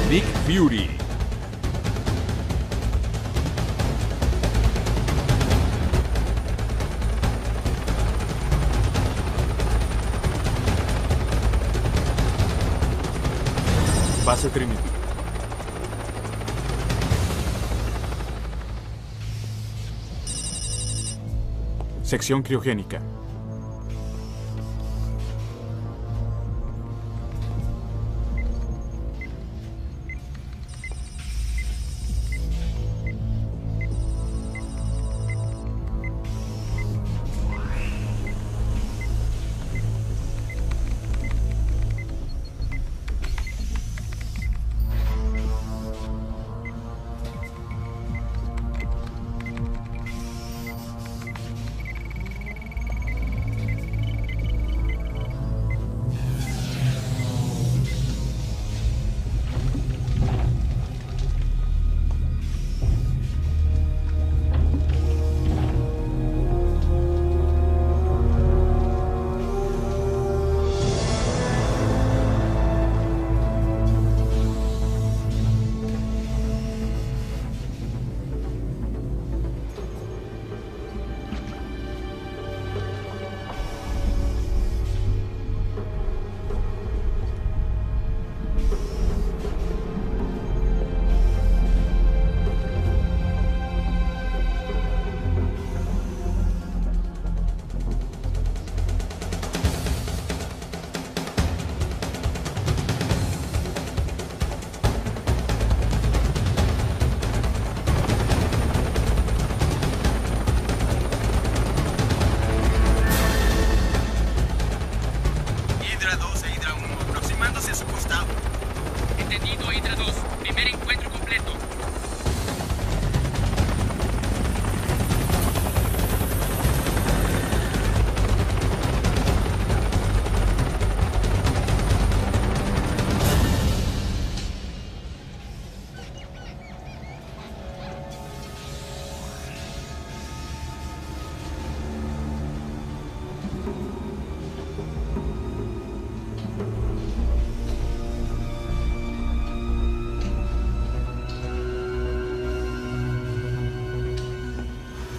Nick Fury. Base Trinity. Sección criogénica.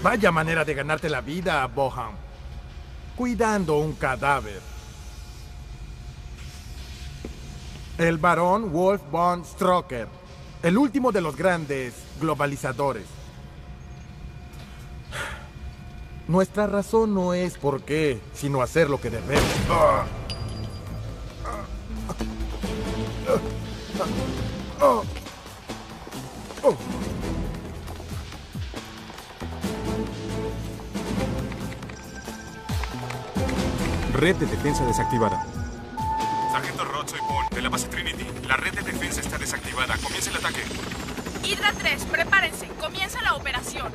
Vaya manera de ganarte la vida, Bohan. Cuidando un cadáver. El barón Wolf von Stroker, el último de los grandes globalizadores. Nuestra razón no es por qué, sino hacer lo que debemos. Red de defensa desactivada. Sargento Roth, soy Paul, de la base Trinity. La red de defensa está desactivada. Comienza el ataque. Hydra 3, prepárense. Comienza la operación.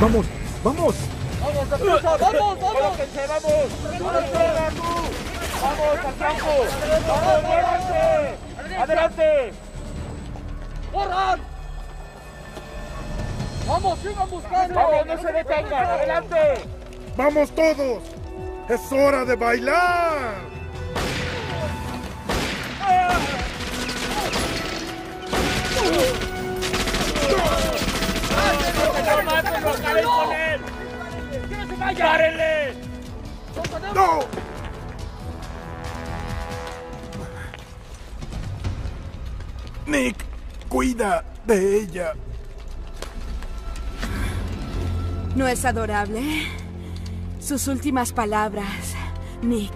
¡Vamos! ¡Vamos! ¡Vamos, deprisa! ¡Vamos, vamos! ¡Vamos! ¡Vamos, al campo! ¡Vamos, muévanse! ¡Adelante! ¡Corran! ¡Vamos, sigan buscando! ¡Vamos, no se detengan! ¡Adelante! ¡Vamos todos! ¡Es hora de bailar! ¡Mátenlo! ¡Acaben con él! ¡Que no se ¡Párenle! ¡No! Nick, cuida de ella. ¿No es adorable? Sus últimas palabras, Nick.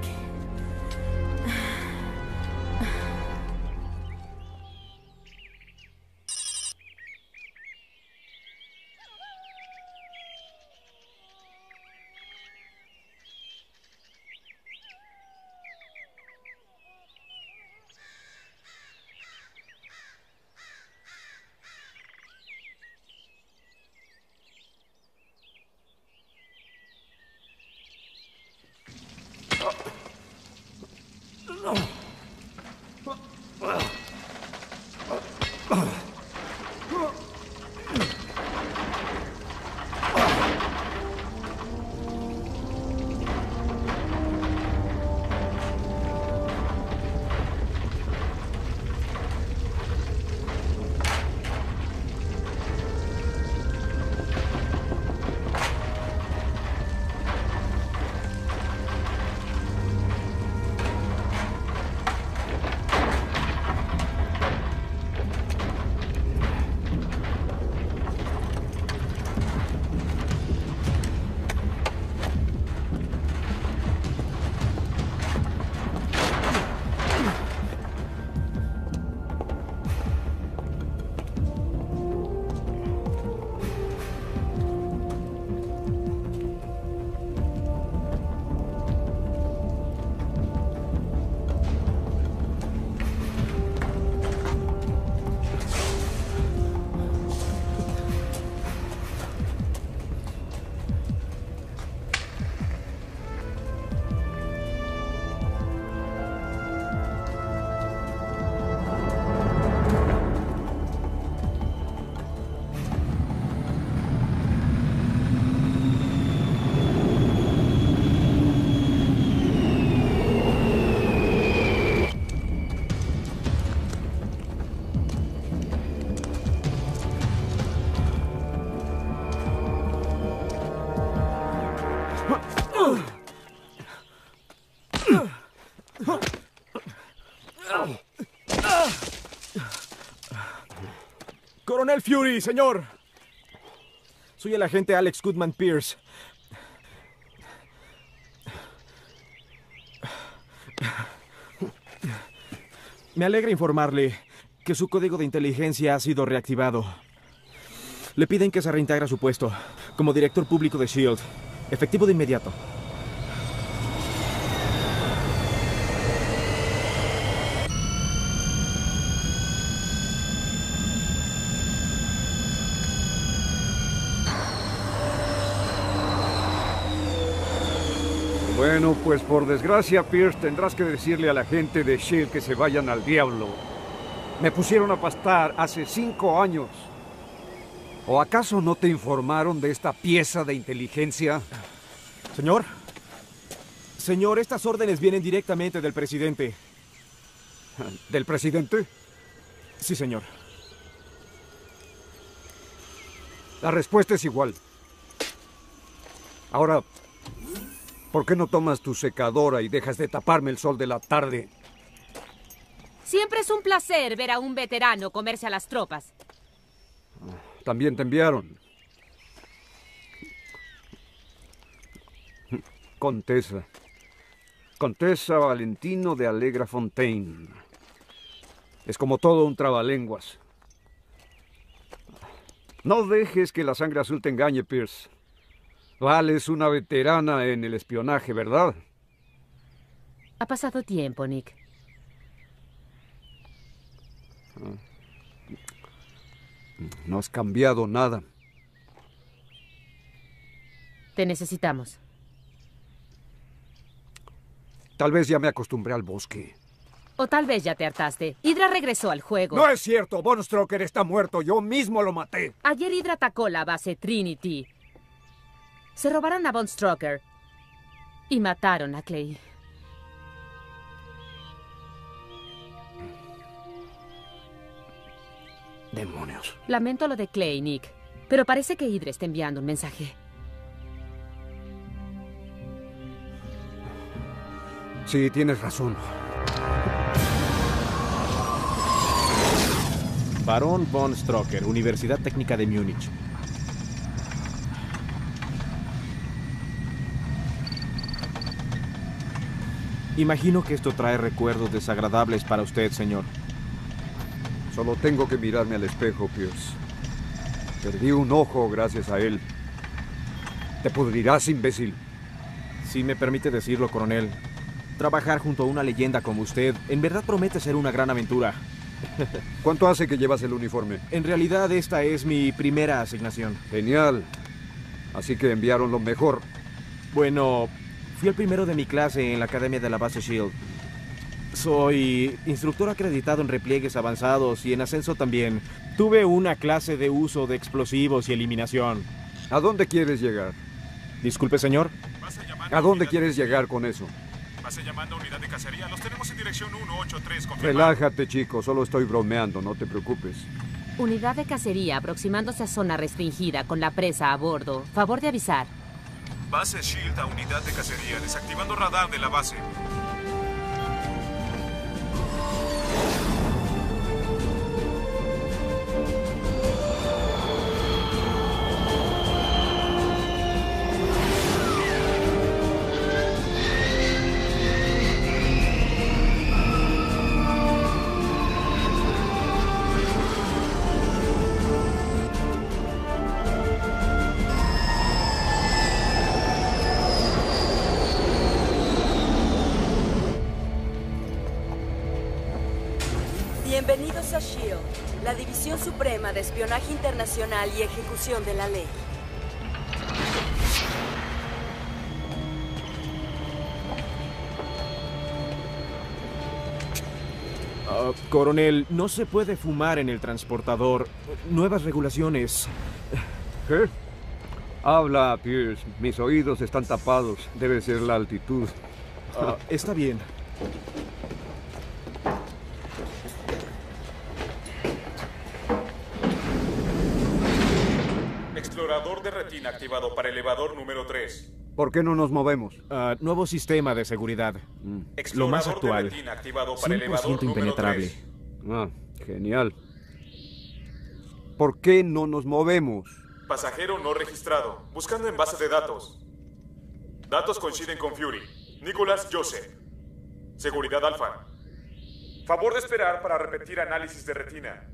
Coronel Fury, señor. Soy el agente Alex Goodman Pierce. Me alegra informarle que su código de inteligencia ha sido reactivado. Le piden que se reintegre a su puesto como director público de S.H.I.E.L.D. Efectivo de inmediato. Bueno, pues por desgracia, Pierce, tendrás que decirle a la gente de S.H.I.E.L.D. que se vayan al diablo. Me pusieron a pastar hace 5 años. ¿O acaso no te informaron de esta pieza de inteligencia? Señor. Señor, estas órdenes vienen directamente del presidente. ¿Del presidente? Sí, señor. La respuesta es igual. Ahora, ¿por qué no tomas tu secadora y dejas de taparme el sol de la tarde? Siempre es un placer ver a un veterano comerse a las tropas. También te enviaron. Contesa. Contesa Valentino de Allegra Fontaine. Es como todo un trabalenguas. No dejes que la sangre azul te engañe, Pierce. Vales una veterana en el espionaje, ¿verdad? Ha pasado tiempo, Nick. No has cambiado nada. Te necesitamos. Tal vez ya me acostumbré al bosque. O tal vez ya te hartaste. Hydra regresó al juego. No es cierto, Von Strucker está muerto. Yo mismo lo maté. Ayer Hydra atacó la base Trinity. Se robaron a Von Strucker y mataron a Clay. Demonios. Lamento lo de Clay, Nick, pero parece que Hydra está enviando un mensaje. Sí, tienes razón. Barón von Stroker, Universidad Técnica de Múnich. Imagino que esto trae recuerdos desagradables para usted, señor. Solo tengo que mirarme al espejo, Pierce. Perdí un ojo gracias a él. Te pudrirás, imbécil. Si me permite decirlo, coronel, trabajar junto a una leyenda como usted en verdad promete ser una gran aventura. ¿Cuánto hace que llevas el uniforme? En realidad, esta es mi primera asignación. Genial. Así que enviaron lo mejor. Bueno, fui el primero de mi clase en la Academia de la Base SHIELD. Soy instructor acreditado en repliegues avanzados y en ascenso también. Tuve una clase de uso de explosivos y eliminación. ¿A dónde quieres llegar? Disculpe, señor. ¿A dónde quieres llegar con eso? Pase llamando a unidad de cacería. Los tenemos en dirección 183. Confirmado. Relájate, chico. Solo estoy bromeando. No te preocupes. Unidad de cacería aproximándose a zona restringida con la presa a bordo. Favor de avisar. Base SHIELD a unidad de cacería. Desactivando radar de la base. Bienvenidos a SHIELD, la División Suprema de Espionaje Internacional y Ejecución de la Ley. Coronel, no se puede fumar en el transportador. Nuevas regulaciones. ¿Qué? Habla, Pierce. Mis oídos están tapados. Debe ser la altitud. Está bien. Explorador de retina activado para elevador número 3. ¿Por qué no nos movemos? Nuevo sistema de seguridad. Lo más actual. 100% impenetrable. Genial. ¿Por qué no nos movemos? Pasajero no registrado. Buscando en base de datos. Datos coinciden con Fury. Nicholas Joseph. Seguridad Alfa. Favor de esperar para repetir análisis de retina.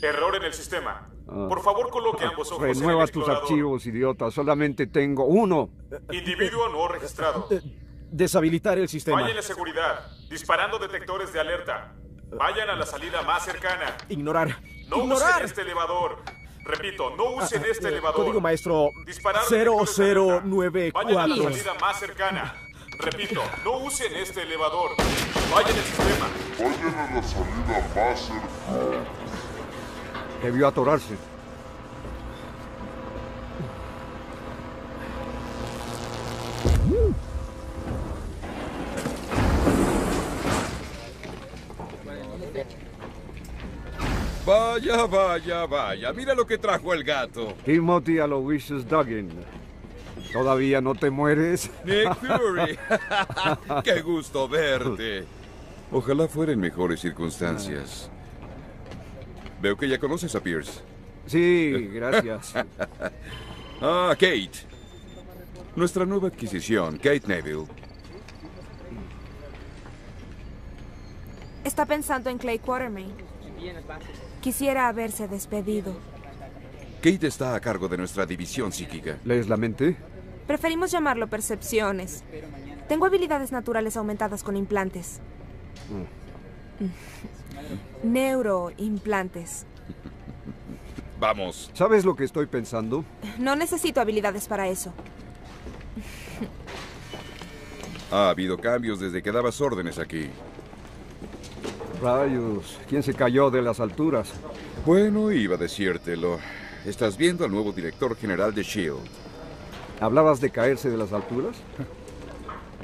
Error en el sistema. Por favor, coloque ambos ojos en el Renueva tus explorador. archivos, idiota. Solamente tengo uno. Individuo no registrado. Deshabilitar el sistema. Vayan a seguridad. Disparando detectores de alerta. Vayan a la salida más cercana. Ignorar. No ¡Ignorar! usen este elevador. Repito, no usen este elevador. Código maestro Disparar detectores de alerta. 0094. Vayan a la salida más cercana. Repito, no usen este elevador. Vayan al sistema. Vayan a la salida más cercana. Debió atorarse. Vaya, vaya, vaya. Mira lo que trajo el gato. Timothy Aloysius Duggan. ¿Todavía no te mueres? Nick Fury. Qué gusto verte. Ojalá fuera en mejores circunstancias. Veo que ya conoces a Pierce. Sí, gracias. Kate. Nuestra nueva adquisición, Kate Neville. Está pensando en Clay Quatermain. Quisiera haberse despedido. Kate está a cargo de nuestra división psíquica. ¿Lees la mente? Preferimos llamarlo percepciones. Tengo habilidades naturales aumentadas con implantes. Neuroimplantes. Vamos. ¿Sabes lo que estoy pensando? No necesito habilidades para eso. Ha habido cambios desde que dabas órdenes aquí. Rayos, ¿quién se cayó de las alturas? Bueno, iba a decírtelo. Estás viendo al nuevo director general de SHIELD. ¿Hablabas de caerse de las alturas?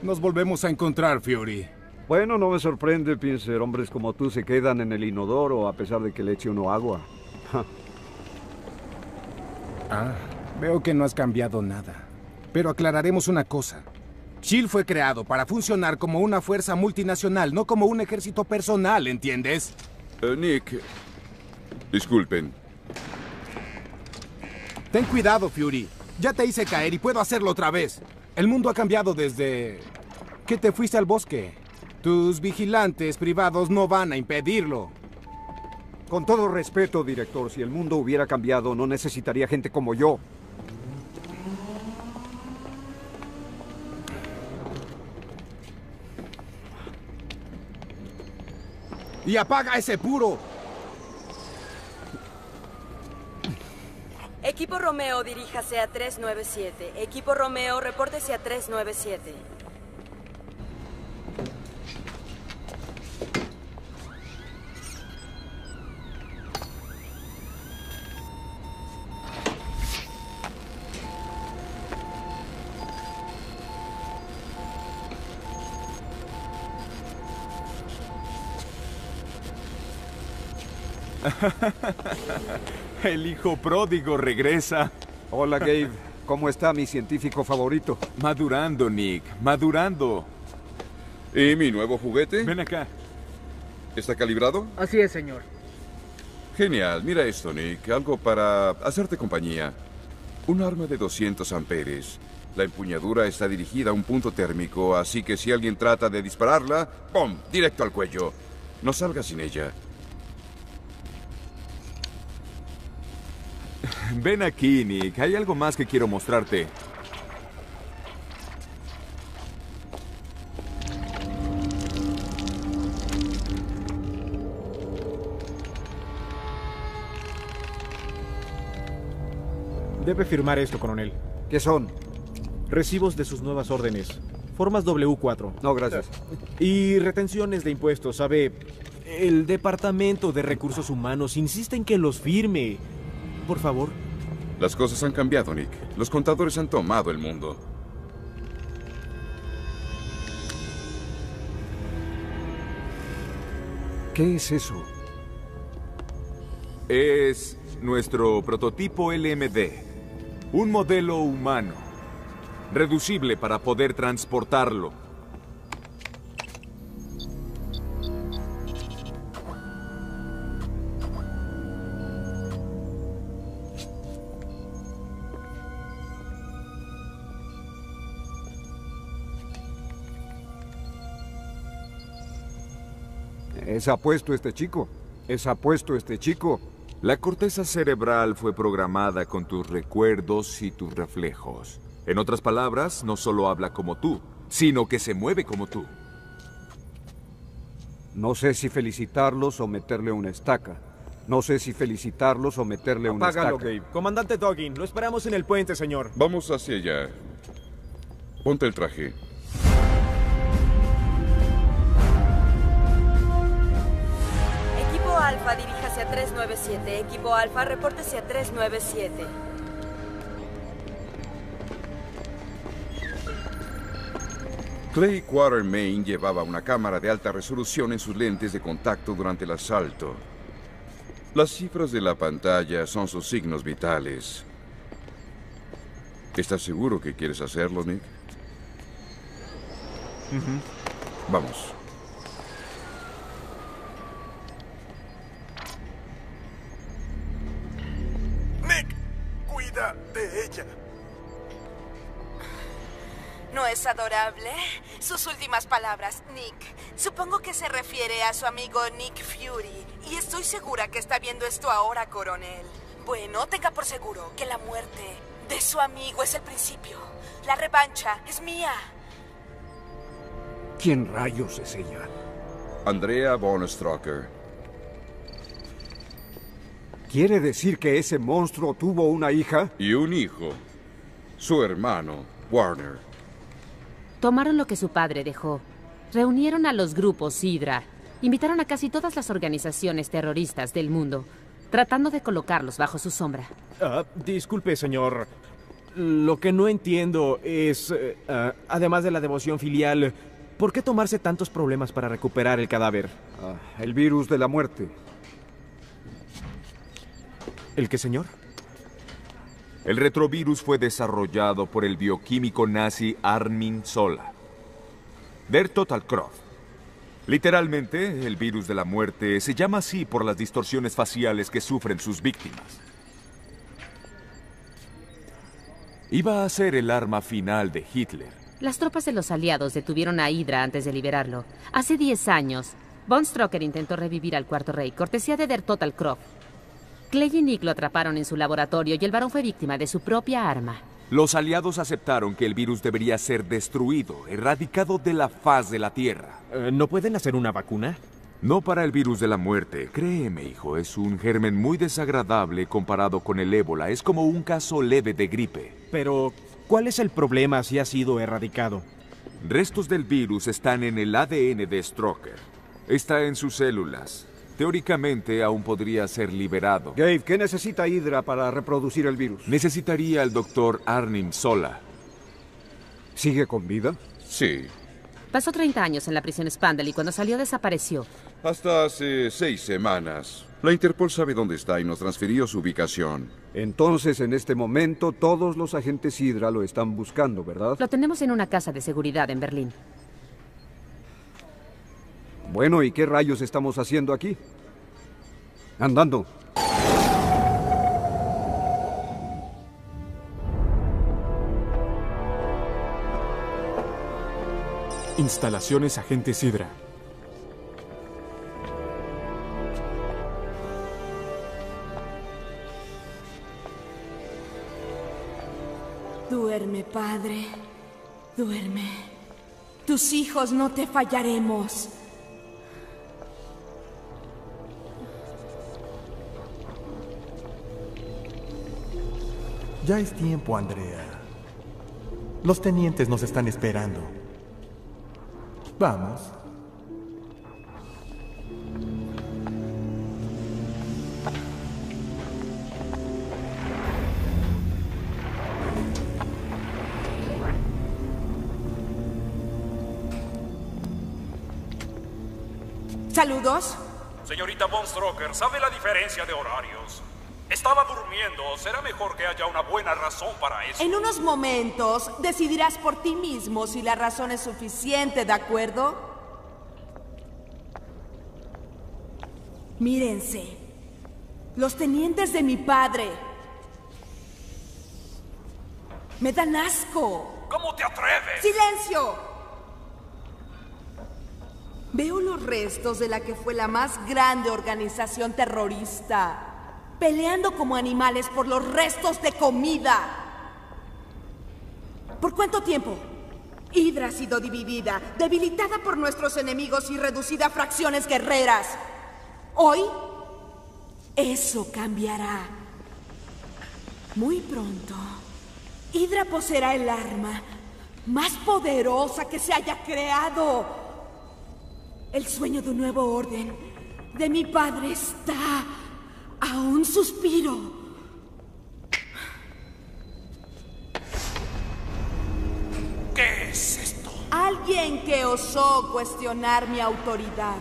Nos volvemos a encontrar, Fury. Bueno, no me sorprende, Pincer. Hombres como tú se quedan en el inodoro a pesar de que le eche uno agua. Veo que no has cambiado nada. Pero aclararemos una cosa. SHIELD fue creado para funcionar como una fuerza multinacional, no como un ejército personal, ¿entiendes? Nick, disculpen. Ten cuidado, Fury. Ya te hice caer y puedo hacerlo otra vez. El mundo ha cambiado desde que te fuiste al bosque. Tus vigilantes privados no van a impedirlo. Con todo respeto, director, si el mundo hubiera cambiado, no necesitaría gente como yo. ¡Y apaga ese puro! Equipo Romeo, diríjase a 397. Equipo Romeo, repórtese a 397. El hijo pródigo regresa. Hola, Gabe. ¿Cómo está mi científico favorito? Madurando, Nick. Madurando. ¿Y mi nuevo juguete? Ven acá. ¿Está calibrado? Así es, señor. Genial. Mira esto, Nick. Algo para hacerte compañía. Un arma de 200 amperes. La empuñadura está dirigida a un punto térmico, así que si alguien trata de dispararla, ¡pum! Directo al cuello. No salgas sin ella. Ven aquí, Nick. Hay algo más que quiero mostrarte. Debe firmar esto, coronel. ¿Qué son? Recibos de sus nuevas órdenes. Formas W4. No, gracias. Y retenciones de impuestos, ¿sabe? El Departamento de Recursos Humanos insiste en que los firme. Por favor. Las cosas han cambiado, Nick. Los contadores han tomado el mundo. ¿Qué es eso? Es nuestro prototipo LMD. Un modelo humano. Reducible para poder transportarlo. Es apuesto este chico. Es apuesto este chico. La corteza cerebral fue programada con tus recuerdos y tus reflejos. En otras palabras, no solo habla como tú, sino que se mueve como tú. No sé si felicitarlos o meterle una estaca. No sé si felicitarlos o meterle una estaca. Apágalo, Gabe. Comandante Doggin, lo esperamos en el puente, señor. Vamos hacia allá. Ponte el traje. Equipo Alfa, diríjase a 397. Equipo Alfa, repórtese a 397. Clay Quatermain llevaba una cámara de alta resolución en sus lentes de contacto durante el asalto. Las cifras de la pantalla son sus signos vitales. ¿Estás seguro que quieres hacerlo, Nick? Vamos. Nick, cuida de ella. ¿No es adorable? Sus últimas palabras, Nick. Supongo que se refiere a su amigo Nick Fury. Y estoy segura que está viendo esto ahora, coronel. Bueno, tenga por seguro que la muerte de su amigo es el principio. La revancha es mía. ¿Quién rayos es ella? Andrea von Stroker. ¿Quiere decir que ese monstruo tuvo una hija? Y un hijo. Su hermano, Warner. Tomaron lo que su padre dejó. Reunieron a los grupos Hydra. Invitaron a casi todas las organizaciones terroristas del mundo, tratando de colocarlos bajo su sombra. Disculpe, señor. Lo que no entiendo es, además de la devoción filial, ¿por qué tomarse tantos problemas para recuperar el cadáver? El virus de la muerte. ¿El qué, señor? El retrovirus fue desarrollado por el bioquímico nazi Armin Zola. Der Totalkopf. Literalmente, el virus de la muerte se llama así por las distorsiones faciales que sufren sus víctimas. Iba a ser el arma final de Hitler. Las tropas de los aliados detuvieron a Hydra antes de liberarlo. Hace 10 años, Von Stroker intentó revivir al Cuarto Rey, cortesía de Der Totalkopf. Clay y Nick lo atraparon en su laboratorio y el varón fue víctima de su propia arma. Los aliados aceptaron que el virus debería ser destruido, erradicado de la faz de la Tierra. ¿No pueden hacer una vacuna? No para el virus de la muerte. Créeme, hijo, es un germen muy desagradable comparado con el ébola. Es como un caso leve de gripe. Pero, ¿cuál es el problema si ha sido erradicado? Restos del virus están en el ADN de Stroker. Está en sus células. Teóricamente, aún podría ser liberado. Gabe, ¿qué necesita Hydra para reproducir el virus? Necesitaría al Dr. Arnim Zola. ¿Sigue con vida? Sí. Pasó 30 años en la prisión Spandel y cuando salió desapareció. Hasta hace 6 semanas. La Interpol sabe dónde está y nos transfirió su ubicación. Entonces, en este momento, todos los agentes Hydra lo están buscando, ¿verdad? Lo tenemos en una casa de seguridad en Berlín. Bueno, ¿y qué rayos estamos haciendo aquí? Andando. Instalaciones Agentes Hydra. Duerme, padre. Duerme. Tus hijos no te fallaremos. Ya es tiempo, Andrea. Los tenientes nos están esperando. Vamos. ¿Saludos? Señorita Von Stroker, ¿sabe la diferencia de horarios? Estaba durmiendo. Será mejor que haya una buena razón para eso. En unos momentos decidirás por ti mismo si la razón es suficiente, ¿de acuerdo? Mírense. Los tenientes de mi padre me dan asco. ¿Cómo te atreves? ¡Silencio! Veo los restos de la que fue la más grande organización terrorista, peleando como animales por los restos de comida. ¿Por cuánto tiempo? Hydra ha sido dividida, debilitada por nuestros enemigos y reducida a fracciones guerreras. Hoy, eso cambiará. Muy pronto, Hydra poseerá el arma más poderosa que se haya creado. El sueño de un nuevo orden de mi padre está a un suspiro. ¿Qué es esto? Alguien que osó cuestionar mi autoridad.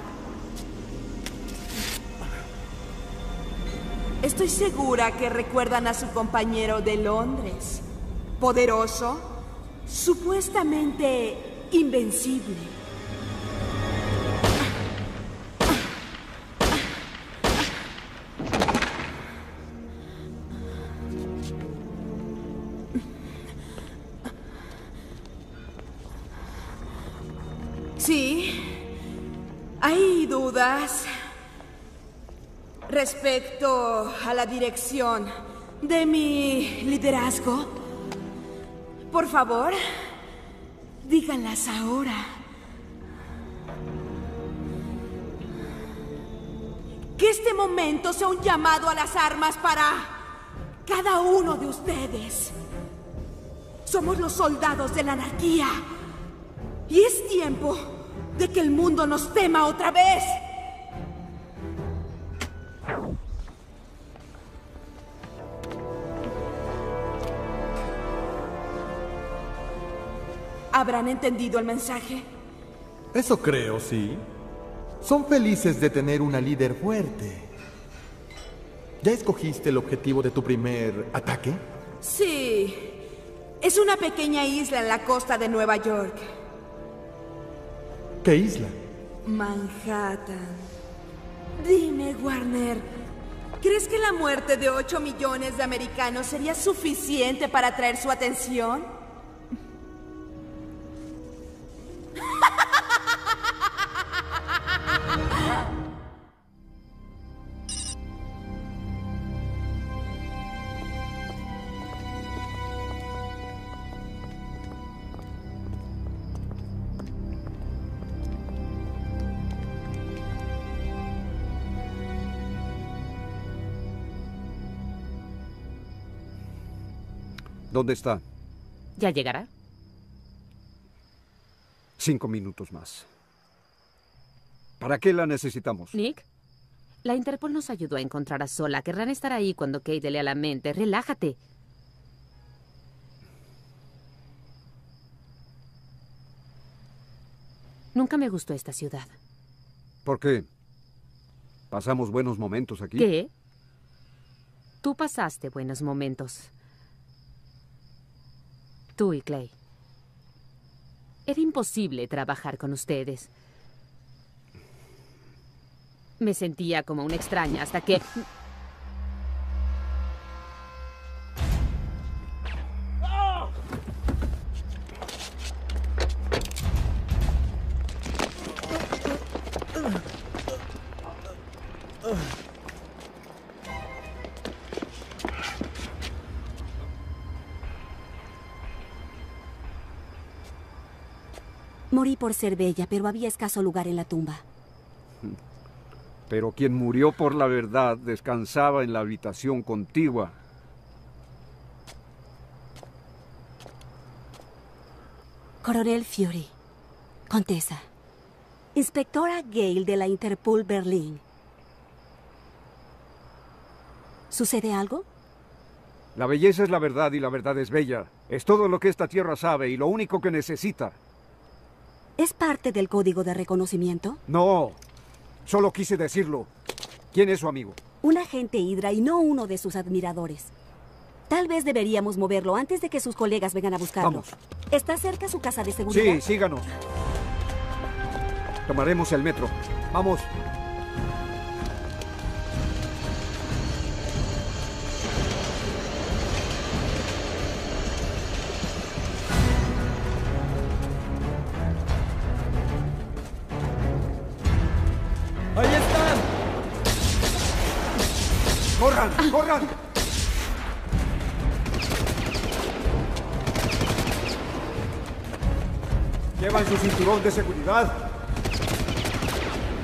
Estoy segura que recuerdan a su compañero de Londres. Poderoso, supuestamente invencible. Sí, hay dudas respecto a la dirección de mi liderazgo. Por favor, díganlas ahora. Que este momento sea un llamado a las armas para cada uno de ustedes. Somos los soldados de la anarquía. Y es tiempo de que el mundo nos tema otra vez. ¿Habrán entendido el mensaje? Eso creo, sí. Son felices de tener una líder fuerte. ¿Ya escogiste el objetivo de tu primer ataque? Sí. Es una pequeña isla en la costa de Nueva York. ¿Qué isla? Manhattan. Dime, Warner, ¿crees que la muerte de 8 millones de americanos sería suficiente para atraer su atención? ¿Dónde está? ¿Ya llegará? 5 minutos más. ¿Para qué la necesitamos? Nick, la Interpol nos ayudó a encontrar a Zola. Querrán estar ahí cuando Kate lea la mente. Relájate. Nunca me gustó esta ciudad. ¿Por qué? ¿Pasamos buenos momentos aquí? ¿Qué? Tú pasaste buenos momentos. Tú y Clay. Era imposible trabajar con ustedes. Me sentía como una extraña hasta que... Morí por ser bella, pero había escaso lugar en la tumba. Pero quien murió por la verdad descansaba en la habitación contigua. Coronel Fury. Contesa. Inspectora Gale de la Interpol Berlín. ¿Sucede algo? La belleza es la verdad y la verdad es bella. Es todo lo que esta tierra sabe y lo único que necesita. ¿Es parte del código de reconocimiento? No, solo quise decirlo. ¿Quién es su amigo? Un agente Hydra y no uno de sus admiradores. Tal vez deberíamos moverlo antes de que sus colegas vengan a buscarlo. Vamos. ¿Está cerca su casa de seguridad? Sí, síganos. Tomaremos el metro. Vamos. ¡Ahí están! ¡Corran! ¡Corran! Llevan su cinturón de seguridad.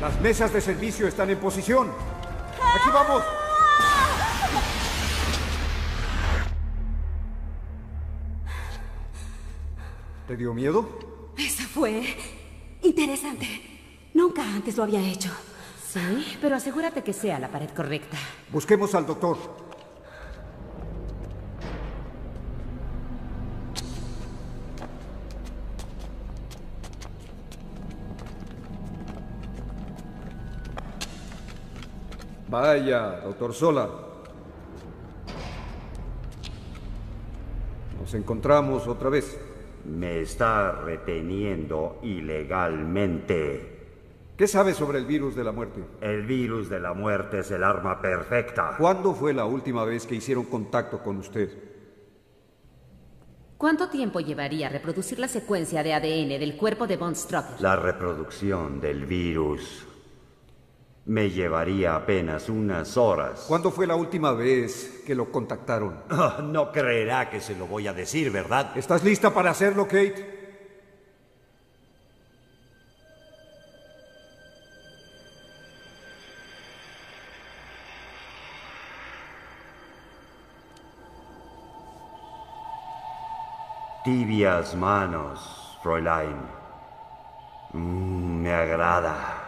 Las mesas de servicio están en posición. ¡Aquí vamos! ¿Te dio miedo? Eso fue interesante. Nunca antes lo había hecho. Sí, pero asegúrate que sea la pared correcta. Busquemos al doctor. Vaya, doctor Zola. Nos encontramos otra vez. Me está reteniendo ilegalmente. ¿Qué sabe sobre el virus de la muerte? El virus de la muerte es el arma perfecta. ¿Cuándo fue la última vez que hicieron contacto con usted? ¿Cuánto tiempo llevaría reproducir la secuencia de ADN del cuerpo de Von Strucker? La reproducción del virus me llevaría apenas unas horas. ¿Cuándo fue la última vez que lo contactaron? Oh, no creerá que se lo voy a decir, ¿verdad? ¿Estás lista para hacerlo, Kate? Tibias manos, Fräulein. Me agrada.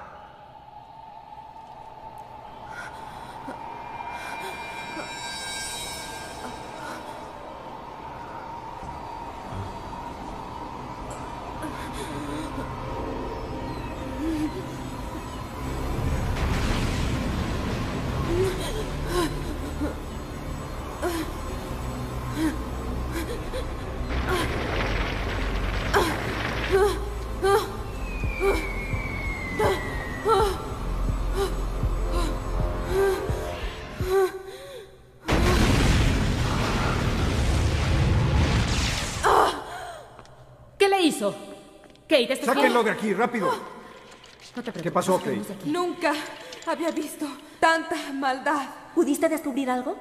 ¿Qué hizo? Kate, ¿esto ¡Sáquenlo de aquí, rápido! No te preocupes, ¿Qué pasó, nos vamos Kate? de aquí. Nunca había visto tanta maldad. ¿Pudiste descubrir algo?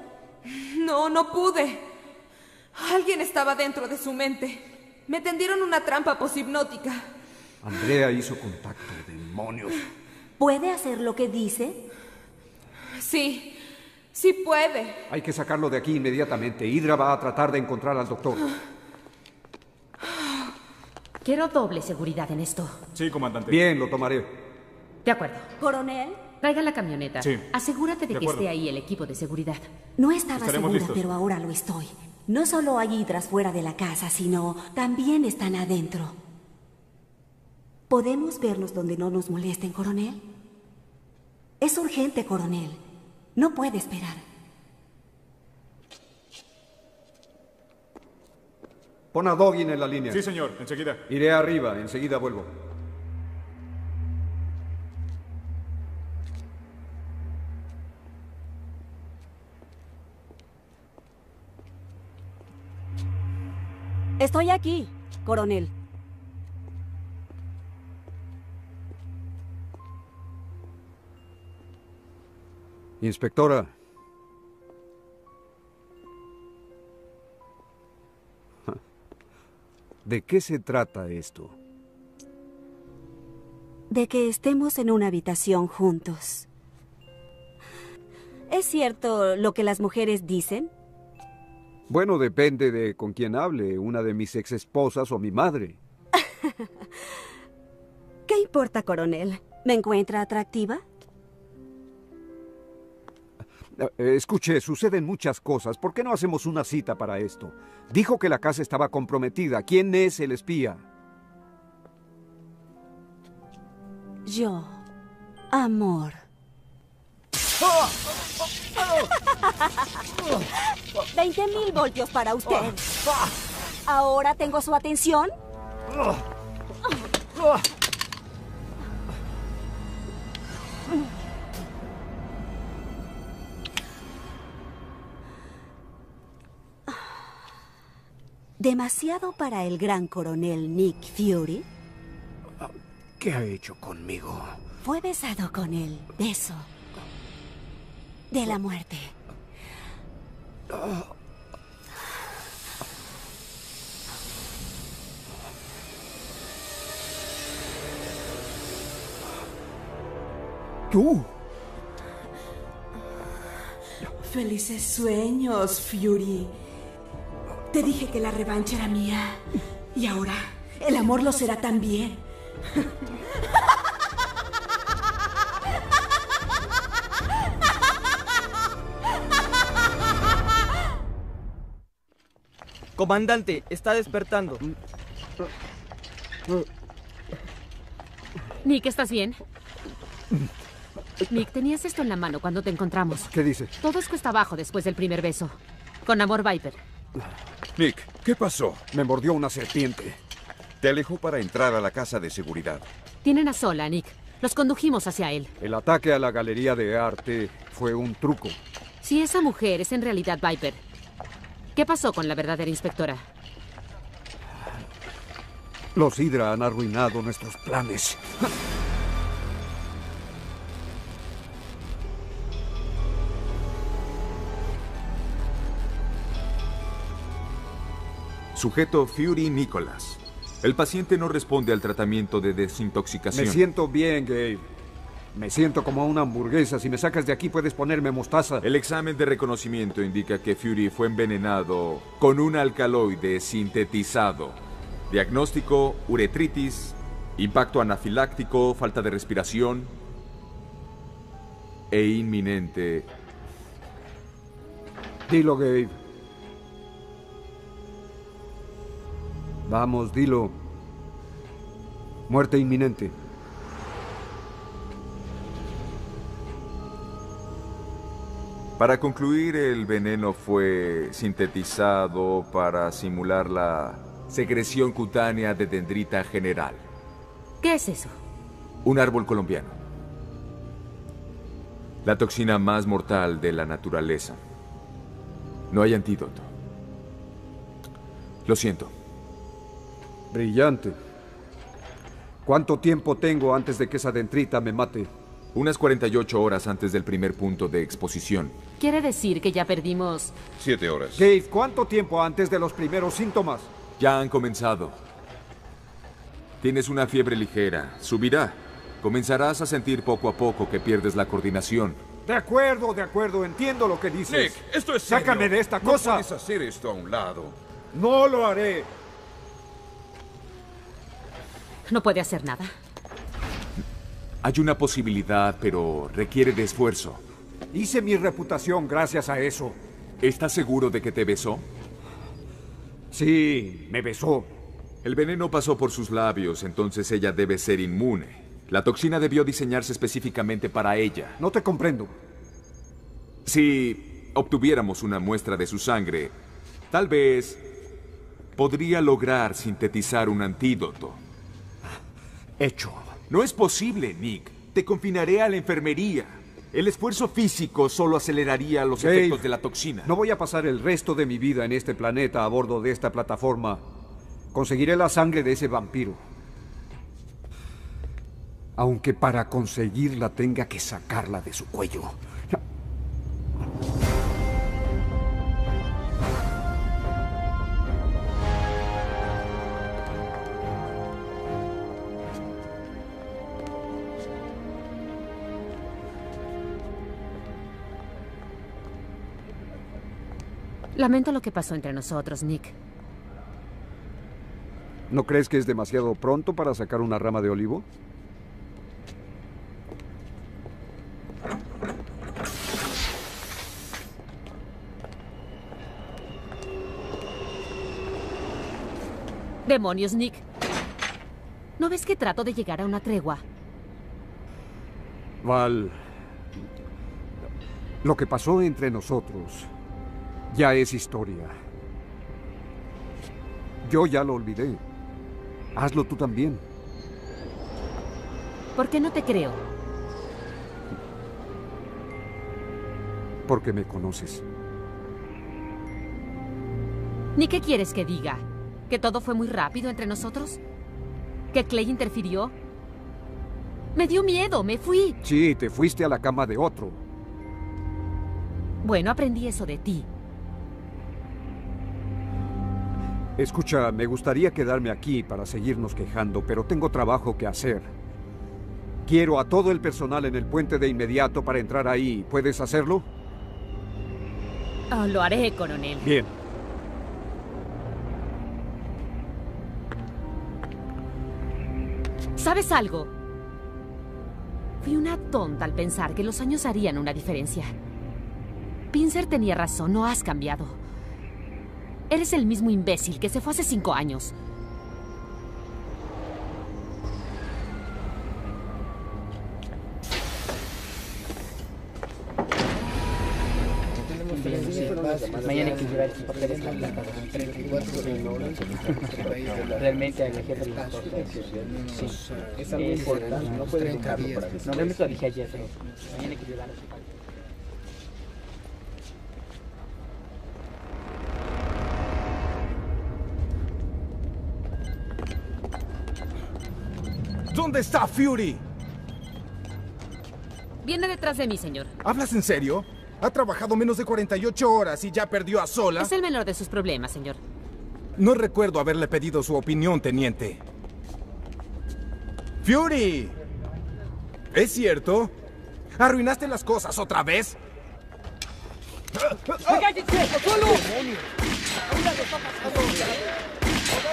No, no pude. Alguien estaba dentro de su mente. Me tendieron una trampa poshipnótica. Andrea hizo contacto, demonios. ¿Puede hacer lo que dice? Sí, sí puede. Hay que sacarlo de aquí inmediatamente. Hydra va a tratar de encontrar al doctor. Quiero doble seguridad en esto. Sí, comandante. Bien, lo tomaré. De acuerdo. Coronel, Traiga la camioneta. Sí. Asegúrate de De que acuerdo. esté ahí el equipo de seguridad. no estaba Estaremos segura, listos. pero ahora lo estoy. No solo hay hidras fuera de la casa, sino también están adentro. ¿Podemos vernos donde no nos molesten, coronel? Es urgente, coronel. No puede esperar. Pon a Doggin en la línea. Sí, señor. Enseguida. Iré arriba, enseguida vuelvo. Estoy aquí, coronel. Inspectora. ¿De qué se trata esto? De que estemos en una habitación juntos. ¿Es cierto lo que las mujeres dicen? Bueno, depende de con quién hable, una de mis ex esposas o mi madre. ¿Qué importa, coronel? ¿Me encuentra atractiva? Escuche, suceden muchas cosas. ¿Por qué no hacemos una cita para esto? Dijo que la casa estaba comprometida. ¿Quién es el espía? Yo, amor. 20.000 voltios para usted. ¿Ahora tengo su atención? ¿Demasiado para el gran coronel Nick Fury? ¿Qué ha hecho conmigo? Fue besado con el beso de la muerte. ¿Tú? Felices sueños, Fury. Te dije que la revancha era mía. Y ahora, el amor lo será también. Comandante, está despertando. Nick, ¿estás bien? Nick, tenías esto en la mano cuando te encontramos. ¿Qué dice? Todo es cuesta abajo después del primer beso. Con amor, Viper. Nick, ¿qué pasó? Me mordió una serpiente. Te alejó para entrar a la casa de seguridad. Tienen a sola, Nick. Los condujimos hacia él. El ataque a la galería de arte fue un truco. Si esa mujer es en realidad Viper, ¿qué pasó con la verdadera inspectora? Los Hydra han arruinado nuestros planes. Sujeto Fury Nicholas. El paciente no responde al tratamiento de desintoxicación. Me siento bien, Gabe. Me siento como una hamburguesa. Si me sacas de aquí puedes ponerme mostaza. El examen de reconocimiento indica que Fury fue envenenado con un alcaloide sintetizado. Diagnóstico: uretritis, impacto anafiláctico, falta de respiración e inminente. Dilo, Gabe. Vamos, dilo. Muerte inminente. Para concluir, el veneno fue sintetizado para simular la secreción cutánea de dendrita general. ¿Qué es eso? Un árbol colombiano. La toxina más mortal de la naturaleza. No hay antídoto. Lo siento. Brillante. ¿Cuánto tiempo tengo antes de que esa dentrita me mate? Unas 48 horas antes del primer punto de exposición. Quiere decir que ya perdimos... 7 horas. Gabe, ¿cuánto tiempo antes de los primeros síntomas? Ya han comenzado. Tienes una fiebre ligera. Subirá. Comenzarás a sentir poco a poco que pierdes la coordinación. De acuerdo, entiendo lo que dices. Nick, esto es serio. Sácame de esta cosa. No puedes hacer esto a un lado. No lo haré. No puede hacer nada. Hay una posibilidad, pero requiere de esfuerzo. Hice mi reputación gracias a eso. ¿Estás seguro de que te besó? Sí, me besó. El veneno pasó por sus labios, entonces ella debe ser inmune. La toxina debió diseñarse específicamente para ella. No te comprendo. Si obtuviéramos una muestra de su sangre, tal vez podría lograr sintetizar un antídoto. Hecho. No es posible, Nick. Te confinaré a la enfermería. El esfuerzo físico solo aceleraría los efectos de la toxina. No voy a pasar el resto de mi vida en este planeta a bordo de esta plataforma. Conseguiré la sangre de ese vampiro. Aunque para conseguirla tenga que sacarla de su cuello. Lamento lo que pasó entre nosotros, Nick. ¿No crees que es demasiado pronto para sacar una rama de olivo? ¡Demonios, Nick! ¿No ves que trato de llegar a una tregua? Val, lo que pasó entre nosotros ya es historia. Yo ya lo olvidé. Hazlo tú también. ¿Por qué no te creo? Porque me conoces. ¿Ni qué quieres que diga? ¿Que todo fue muy rápido entre nosotros? ¿Que Clay interfirió? Me dio miedo, me fui. Sí, te fuiste a la cama de otro. Bueno, aprendí eso de ti. Escucha, me gustaría quedarme aquí para seguirnos quejando, pero tengo trabajo que hacer. Quiero a todo el personal en el puente de inmediato para entrar ahí. ¿Puedes hacerlo? Oh, lo haré, coronel. Bien. ¿Sabes algo? Fui una tonta al pensar que los años harían una diferencia. Pincer tenía razón, no has cambiado. Eres el mismo imbécil que se fue hace 5 años. Mañana hay que llevar el papeles a la realmente al jefe del doctor. Sí, es algo importante, no puede dejarlo para eso. No, realmente lo dije ayer, pero mañana hay que llevar el papeles. ¿Dónde está Fury? Viene detrás de mí, señor. ¿Hablas en serio? Ha trabajado menos de 48 horas y ya perdió a Sola. Es el menor de sus problemas, señor. No recuerdo haberle pedido su opinión, teniente. ¡Fury! ¿Es cierto? ¿Arruinaste las cosas otra vez? ¡Cállense! ¡Solo!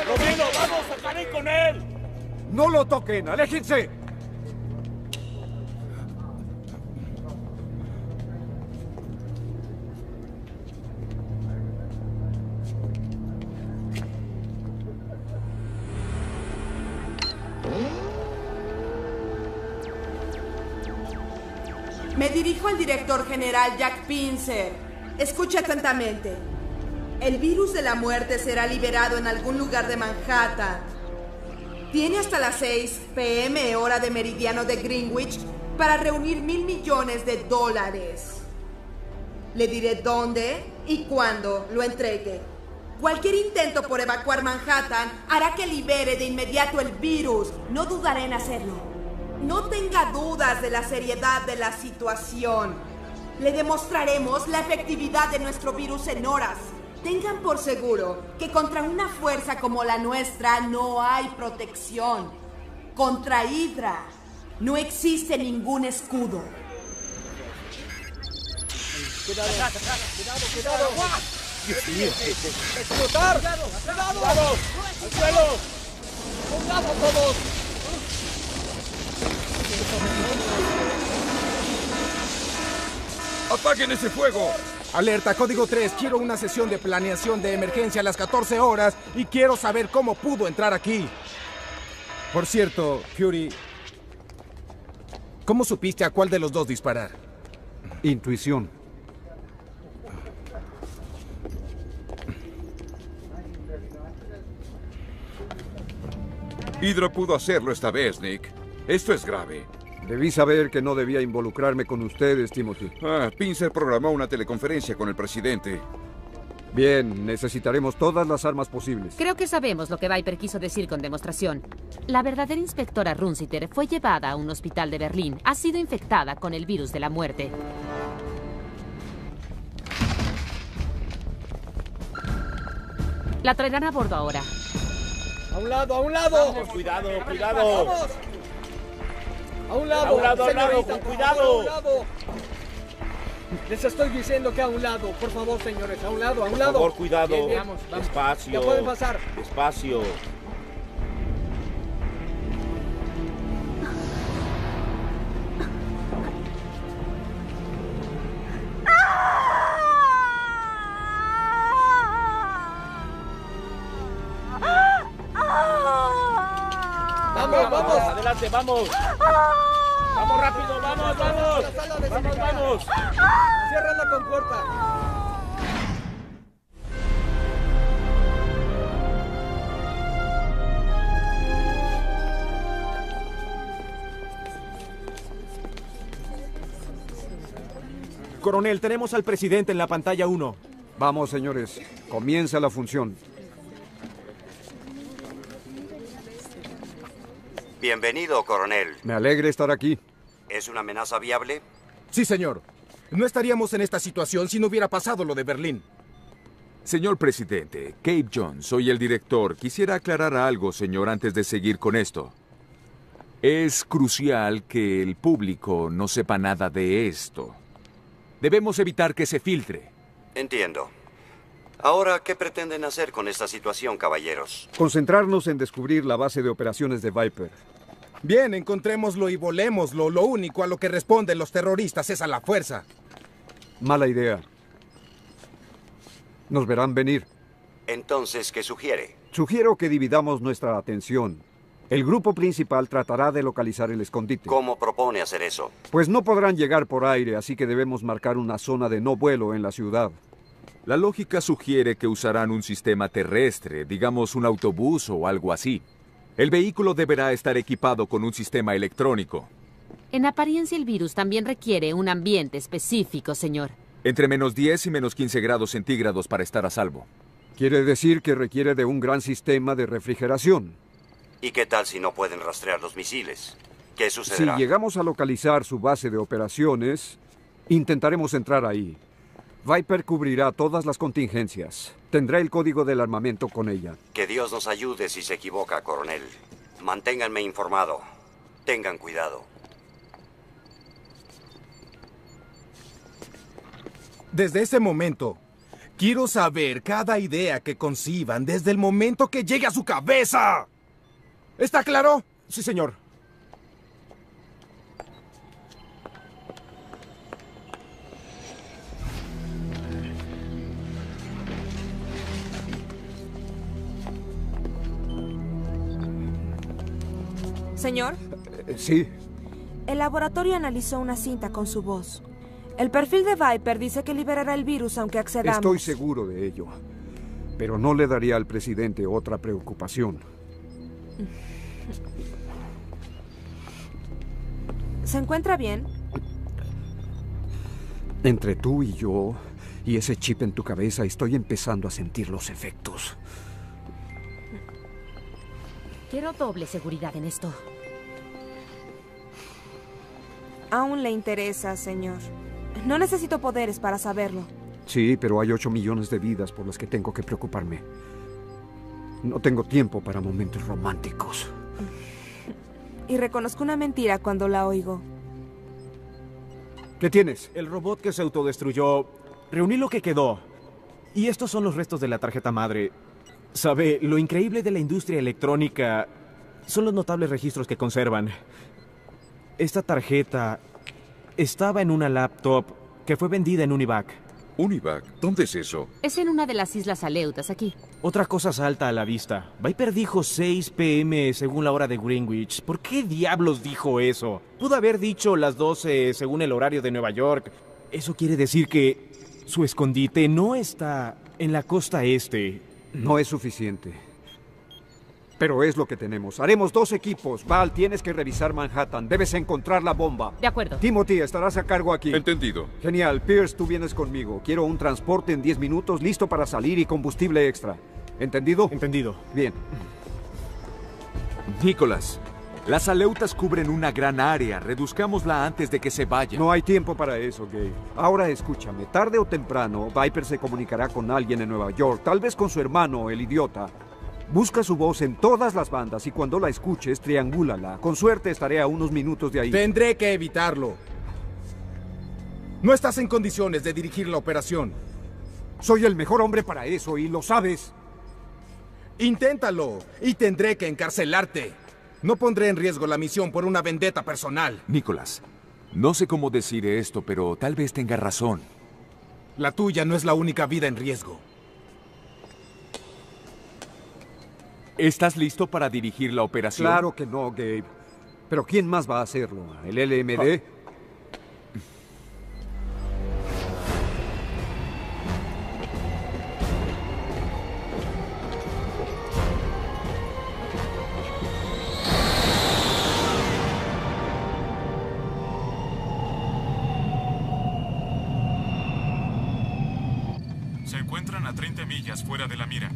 ¡Romero, vamos! ¡Acabaré con él! ¡No lo toquen! ¡Aléjense! Me dirijo al director general Jack Pincer. Escucha atentamente. El virus de la muerte será liberado en algún lugar de Manhattan. Tiene hasta las 6 p.m. hora de meridiano de Greenwich para reunir $1,000 millones. Le diré dónde y cuándo lo entregue. Cualquier intento por evacuar Manhattan hará que libere de inmediato el virus. No dudaré en hacerlo. No tenga dudas de la seriedad de la situación. Le demostraremos la efectividad de nuestro virus en horas. Tengan por seguro que contra una fuerza como la nuestra no hay protección. Contra Hydra no existe ningún escudo. Cuidado, cuidado. Dios mío. ¡Explotar! ¡Cuidado! ¡Al suelo! ¡Pongamos todos! ¡Apaguen ese fuego! Alerta, código 3. Quiero una sesión de planeación de emergencia a las 14 horas y quiero saber cómo pudo entrar aquí. Por cierto, Fury, ¿cómo supiste a cuál de los dos disparar? Intuición. Hydra pudo hacerlo esta vez, Nick. Esto es grave. Debí saber que no debía involucrarme con ustedes, Timothy. Pincer programó una teleconferencia con el presidente. Bien, necesitaremos todas las armas posibles. Creo que sabemos lo que Viper quiso decir con demostración. La verdadera inspectora Runsiter fue llevada a un hospital de Berlín. Ha sido infectada con el virus de la muerte. La traerán a bordo ahora. ¡A un lado, a un lado! Vamos, cuidado, cuidado. ¡Vamos! ¡A un lado, con cuidado! ¡A un lado! Les estoy diciendo que a un lado, por favor, señores, a un lado, a un lado. Por favor, cuidado. Bien, vamos. Despacio. Ya pueden pasar. Despacio. Vamos. Adelante, vamos. Vamos rápido, vamos. Vamos. Cierran la compuerta. Coronel, tenemos al presidente en la pantalla 1. Vamos, señores. Comienza la función. Bienvenido, coronel. Me alegra estar aquí. ¿Es una amenaza viable? Sí, señor. No estaríamos en esta situación si no hubiera pasado lo de Berlín. Señor presidente, Cape John, soy el director. Quisiera aclarar algo, señor, antes de seguir con esto. Es crucial que el público no sepa nada de esto. Debemos evitar que se filtre. Entiendo. Ahora, ¿qué pretenden hacer con esta situación, caballeros? Concentrarnos en descubrir la base de operaciones de Viper. Bien, encontrémoslo y volémoslo. Lo único a lo que responden los terroristas es a la fuerza. Mala idea. Nos verán venir. Entonces, ¿qué sugiere? Sugiero que dividamos nuestra atención. El grupo principal tratará de localizar el escondite. ¿Cómo propone hacer eso? Pues no podrán llegar por aire, así que debemos marcar una zona de no vuelo en la ciudad. La lógica sugiere que usarán un sistema terrestre, digamos un autobús o algo así. El vehículo deberá estar equipado con un sistema electrónico. En apariencia, el virus también requiere un ambiente específico, señor. Entre -10 y -15 grados centígrados para estar a salvo. Quiere decir que requiere de un gran sistema de refrigeración. ¿Y qué tal si no pueden rastrear los misiles? ¿Qué sucederá? Si llegamos a localizar su base de operaciones, intentaremos entrar ahí. Viper cubrirá todas las contingencias. Tendrá el código del armamento con ella. Que Dios nos ayude si se equivoca, coronel. Manténganme informado. Tengan cuidado. Desde ese momento, quiero saber cada idea que conciban desde el momento que llegue a su cabeza. ¿Está claro? Sí, señor. Señor, Sí. el laboratorio analizó una cinta con su voz. El perfil de Viper dice que liberará el virus aunque accedamos. Estoy seguro de ello. Pero no le daría al presidente otra preocupación. ¿Se encuentra bien? Entre tú y yo, Y ese chip en tu cabeza, estoy empezando a sentir los efectos. Quiero doble seguridad en esto. Aún le interesa, señor. No necesito poderes para saberlo. Sí, pero hay 8 millones de vidas por las que tengo que preocuparme. No tengo tiempo para momentos románticos. Y reconozco una mentira cuando la oigo. ¿Qué tienes? El robot que se autodestruyó. Reuní lo que quedó. Y estos son los restos de la tarjeta madre. Sabe, lo increíble de la industria electrónica son los notables registros que conservan. Esta tarjeta estaba en una laptop que fue vendida en Univac. ¿Univac? ¿Dónde es eso? Es en una de las Islas Aleutas, aquí. Otra cosa salta a la vista. Viper dijo 6 p.m. según la hora de Greenwich. ¿Por qué diablos dijo eso? Pudo haber dicho las 12 según el horario de Nueva York. Eso quiere decir que su escondite no está en la costa este. No es suficiente. Pero es lo que tenemos. Haremos 2 equipos. Val, tienes que revisar Manhattan. Debes encontrar la bomba. De acuerdo. Timothy, estarás a cargo aquí. Entendido. Genial. Pierce, tú vienes conmigo. Quiero un transporte en 10 minutos, listo para salir y combustible extra. ¿Entendido? Entendido. Bien. Nicholas, las Aleutas cubren una gran área. Reduzcámosla antes de que se vaya. No hay tiempo para eso, Gabe. Ahora escúchame. Tarde o temprano, Viper se comunicará con alguien en Nueva York. Tal vez con su hermano, el idiota. Busca su voz en todas las bandas y cuando la escuches, triangúlala. Con suerte estaré a unos minutos de ahí. Tendré que evitarlo. No estás en condiciones de dirigir la operación. Soy el mejor hombre para eso y lo sabes. Inténtalo y tendré que encarcelarte. No pondré en riesgo la misión por una vendetta personal. Nicholas, no sé cómo decir esto, pero tal vez tenga razón. La tuya no es la única vida en riesgo. ¿Estás listo para dirigir la operación? Claro que no, Gabe. Pero ¿quién más va a hacerlo? ¿El LMD? Se encuentran a 30 millas fuera de la mira.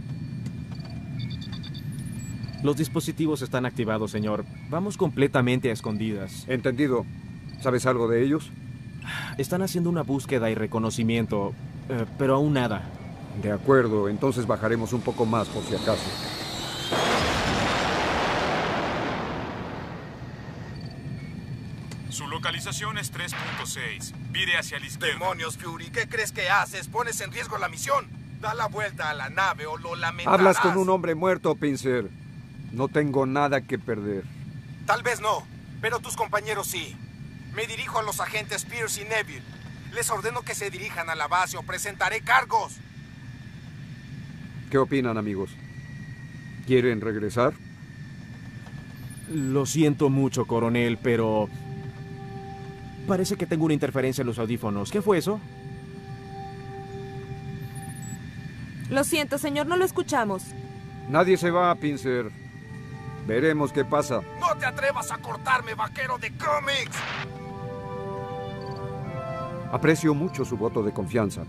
Los dispositivos están activados, señor. Vamos completamente a escondidas. Entendido. ¿Sabes algo de ellos? Están haciendo una búsqueda y reconocimiento, pero aún nada. De acuerdo, entonces bajaremos un poco más por si acaso. Su localización es 3.6. Vire hacia la izquierda. ¡Demonios, Fury! ¿Qué crees que haces? ¿Pones en riesgo la misión? Da la vuelta a la nave o lo lamentarás. Hablas con un hombre muerto, Pincer. No tengo nada que perder. Tal vez no, pero tus compañeros sí. Me dirijo a los agentes Pierce y Neville. Les ordeno que se dirijan a la base o presentaré cargos. ¿Qué opinan, amigos? ¿Quieren regresar? Lo siento mucho, coronel, pero... parece que tengo una interferencia en los audífonos. ¿Qué fue eso? Lo siento, señor, no lo escuchamos. Nadie se va, Pincer. Veremos qué pasa. ¡No te atrevas a cortarme, vaquero de cómics! Aprecio mucho su voto de confianza.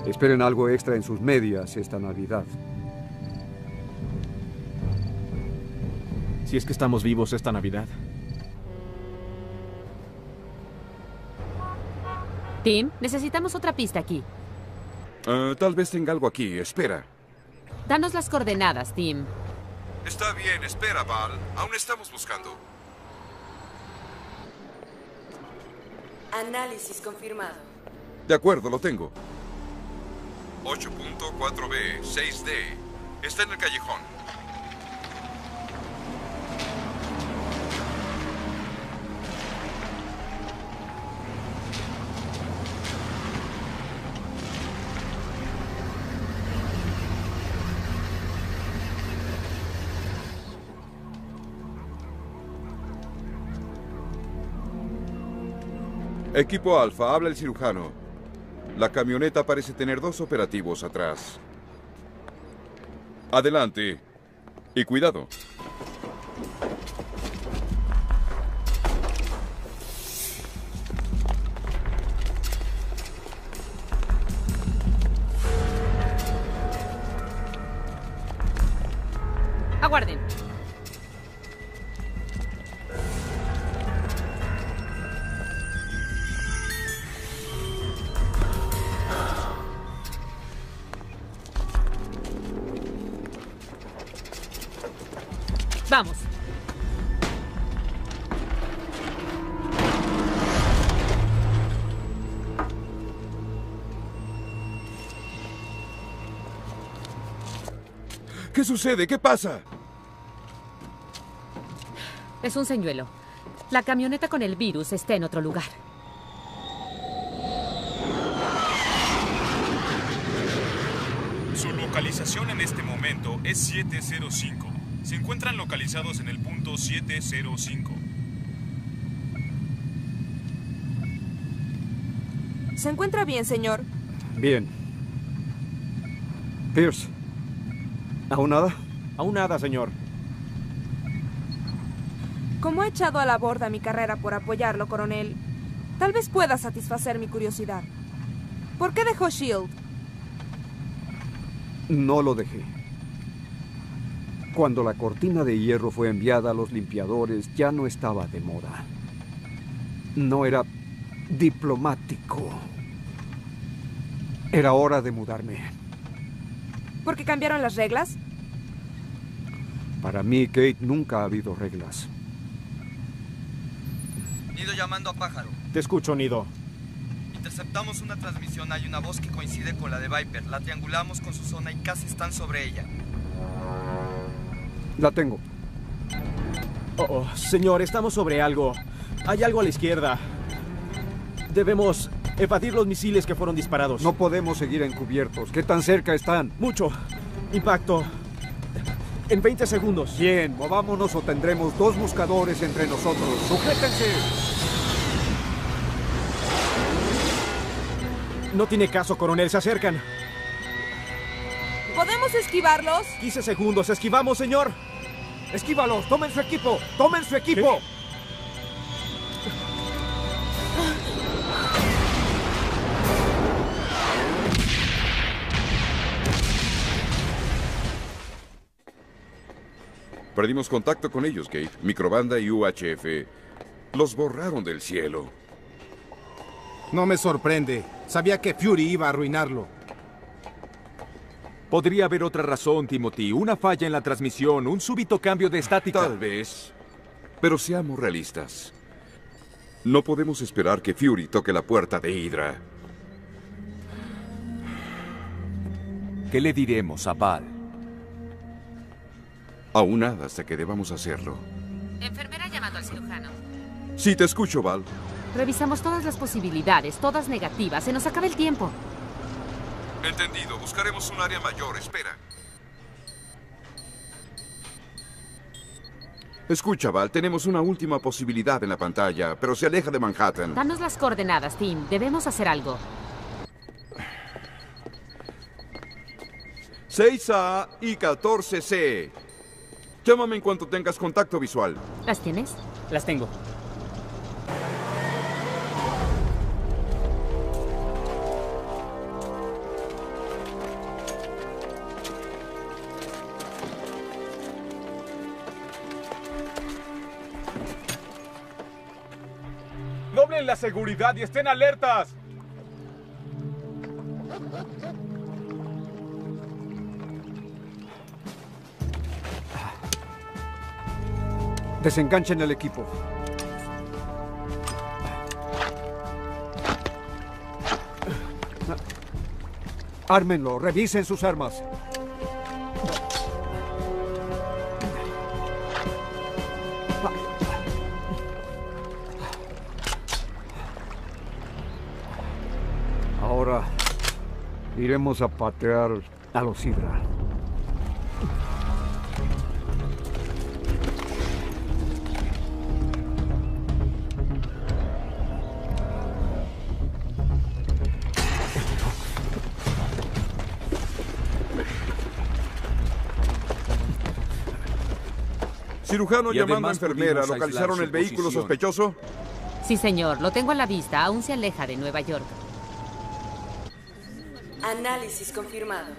Esperen algo extra en sus medias esta Navidad. Si es que estamos vivos esta Navidad. Tim, necesitamos otra pista aquí. Tal vez tenga algo aquí. Espera. Danos las coordenadas, Tim. Está bien, espera, Val. Aún estamos buscando. Análisis confirmado. De acuerdo, lo tengo. 8.4B, 6D. Está en el callejón. Equipo Alfa, habla el cirujano. La camioneta parece tener 2 operativos atrás. Adelante. Y cuidado. Aguarden. Vamos. ¿Qué sucede? ¿Qué pasa? Es un señuelo. La camioneta con el virus está en otro lugar. Su localización en este momento es 705. Se encuentran localizados en el punto 705. ¿Se encuentra bien, señor? Bien. Pierce. ¿Aún nada? Aún nada, señor. Como he echado a la borda mi carrera por apoyarlo, coronel, tal vez pueda satisfacer mi curiosidad. ¿Por qué dejó S.H.I.E.L.D.? No lo dejé. Cuando la cortina de hierro fue enviada a los limpiadores, ya no estaba de moda. No era diplomático. Era hora de mudarme. ¿Por qué cambiaron las reglas? Para mí, Kate, nunca ha habido reglas. Nido llamando a Pájaro. Te escucho, Nido. Interceptamos una transmisión. Hay una voz que coincide con la de Viper. La triangulamos con su zona y casi están sobre ella. La tengo. Oh, señor, estamos sobre algo. Hay algo a la izquierda. Debemos evadir los misiles que fueron disparados. No podemos seguir encubiertos. ¿Qué tan cerca están? Mucho. Impacto. En 20 segundos. Bien, movámonos o tendremos 2 buscadores entre nosotros. ¡Sujétense! No tiene caso, coronel. Se acercan. ¿Podemos esquivarlos? 15 segundos. ¡Esquivamos, señor! ¡Esquívalos! ¡Tomen su equipo! ¡Tomen su equipo! ¿Qué? Perdimos contacto con ellos, Kate. Microbanda y UHF. Los borraron del cielo. No me sorprende. Sabía que Fury iba a arruinarlo. Podría haber otra razón, Timothy. Una falla en la transmisión, un súbito cambio de estática. Tal vez. Pero seamos realistas. No podemos esperar que Fury toque la puerta de Hydra. ¿Qué le diremos a Val? Aún nada hasta que debamos hacerlo. Enfermera llamando al cirujano. Sí, te escucho, Val. Revisamos todas las posibilidades, todas negativas. Se nos acaba el tiempo. Entendido. Buscaremos un área mayor. Espera. Escucha, Val. Tenemos una última posibilidad en la pantalla, pero se aleja de Manhattan. Danos las coordenadas, Tim. Debemos hacer algo. 6A y 14C. Llámame en cuanto tengas contacto visual. ¿Las tienes? Las tengo. ¡Doblen la seguridad y estén alertas! Desenganchen el equipo. Ármenlo, revisen sus armas. Ahora iremos a patear a los Hydra. Cirujano Y llamando a además enfermera. pudimos ¿Localizaron aislar el su vehículo posición. sospechoso? Sí, señor. Lo tengo a la vista. Aún se aleja de Nueva York. Análisis confirmado.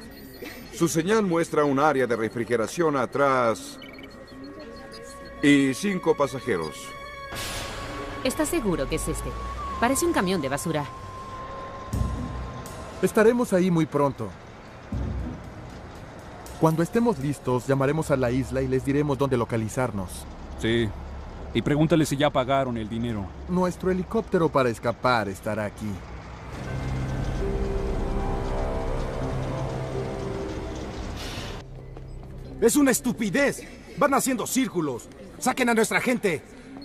Su señal muestra un área de refrigeración atrás Y 5 pasajeros. ¿Estás seguro que es este? Parece un camión de basura. Estaremos ahí muy pronto. Cuando estemos listos, llamaremos a la isla y les diremos dónde localizarnos. Sí. Y pregúntale si ya pagaron el dinero. Nuestro helicóptero para escapar estará aquí. ¡Es una estupidez! Van haciendo círculos. ¡Saquen a nuestra gente!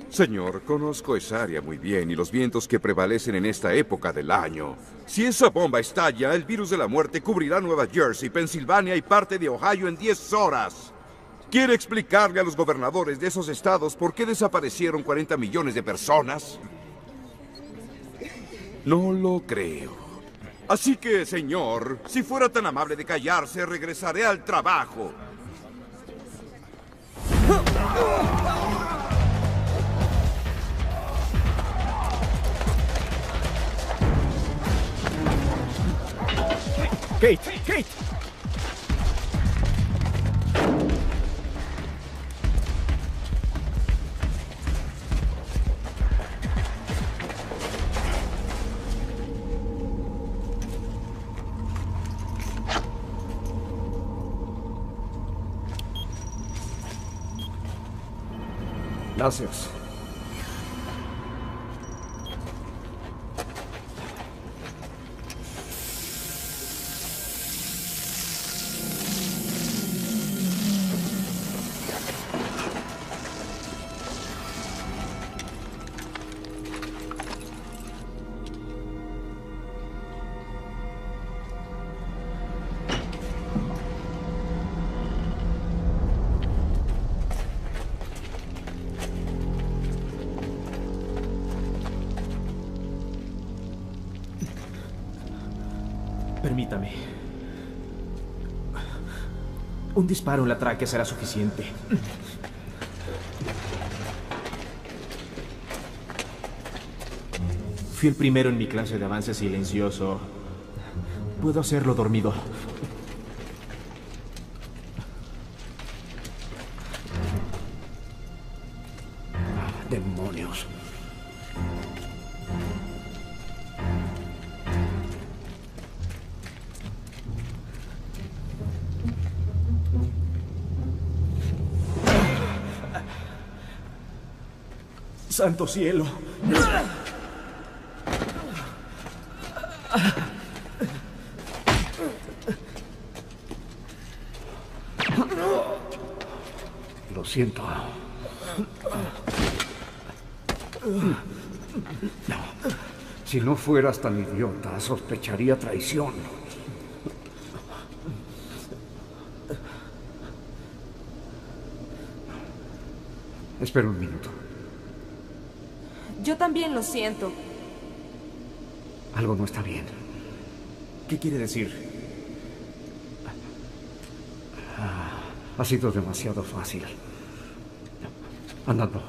Señor, conozco esa área muy bien y los vientos que prevalecen en esta época del año. Si esa bomba estalla, el virus de la muerte cubrirá Nueva Jersey, Pensilvania y parte de Ohio en 10 horas. ¿Quiere explicarle a los gobernadores de esos estados por qué desaparecieron 40 millones de personas? No lo creo. Así que, señor, si fuera tan amable de callarse, regresaré al trabajo. Kate, Kate. Gracias. Permítame. Un disparo en la tráquea será suficiente. Fui el primero en mi clase de avance silencioso. Puedo hacerlo dormido. ¡Demonios! ¡Santo cielo! Lo siento. Si no fueras tan idiota, sospecharía traición. Espera un minuto. Yo también lo siento. Algo no está bien. ¿Qué quiere decir? Ha sido demasiado fácil. Andando.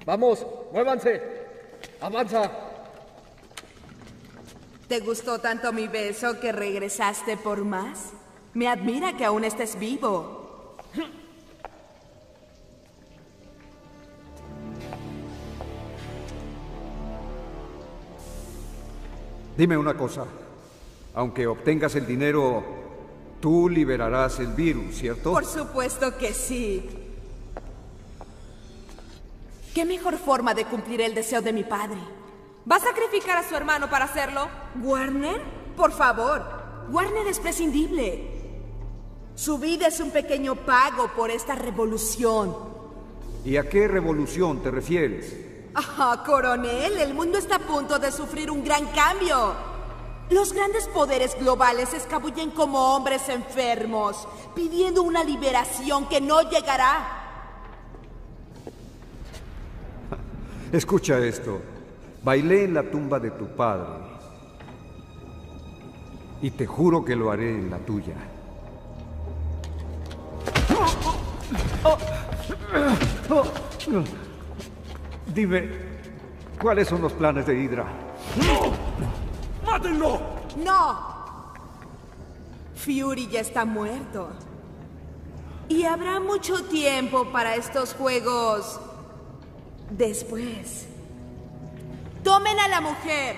Vamos, muévanse. Avanza. ¿Te gustó tanto mi beso que regresaste por más? Me admira que aún estés vivo. Dime una cosa. Aunque obtengas el dinero, tú liberarás el virus, ¿cierto? Por supuesto que sí. ¿Qué mejor forma de cumplir el deseo de mi padre? ¿Va a sacrificar a su hermano para hacerlo? ¿Warner? Por favor. Warner es prescindible. Su vida es un pequeño pago por esta revolución. ¿Y a qué revolución te refieres? Ah, coronel, el mundo está a punto de sufrir un gran cambio. Los grandes poderes globales se escabullen como hombres enfermos, pidiendo una liberación que no llegará. Escucha esto. Bailé en la tumba de tu padre. Y te juro que lo haré en la tuya. Dime, ¿Cuáles son los planes de Hydra? ¡No! ¡Mátenlo! ¡No! Fury ya está muerto. Y habrá mucho tiempo para estos juegos después. Tomen a la mujer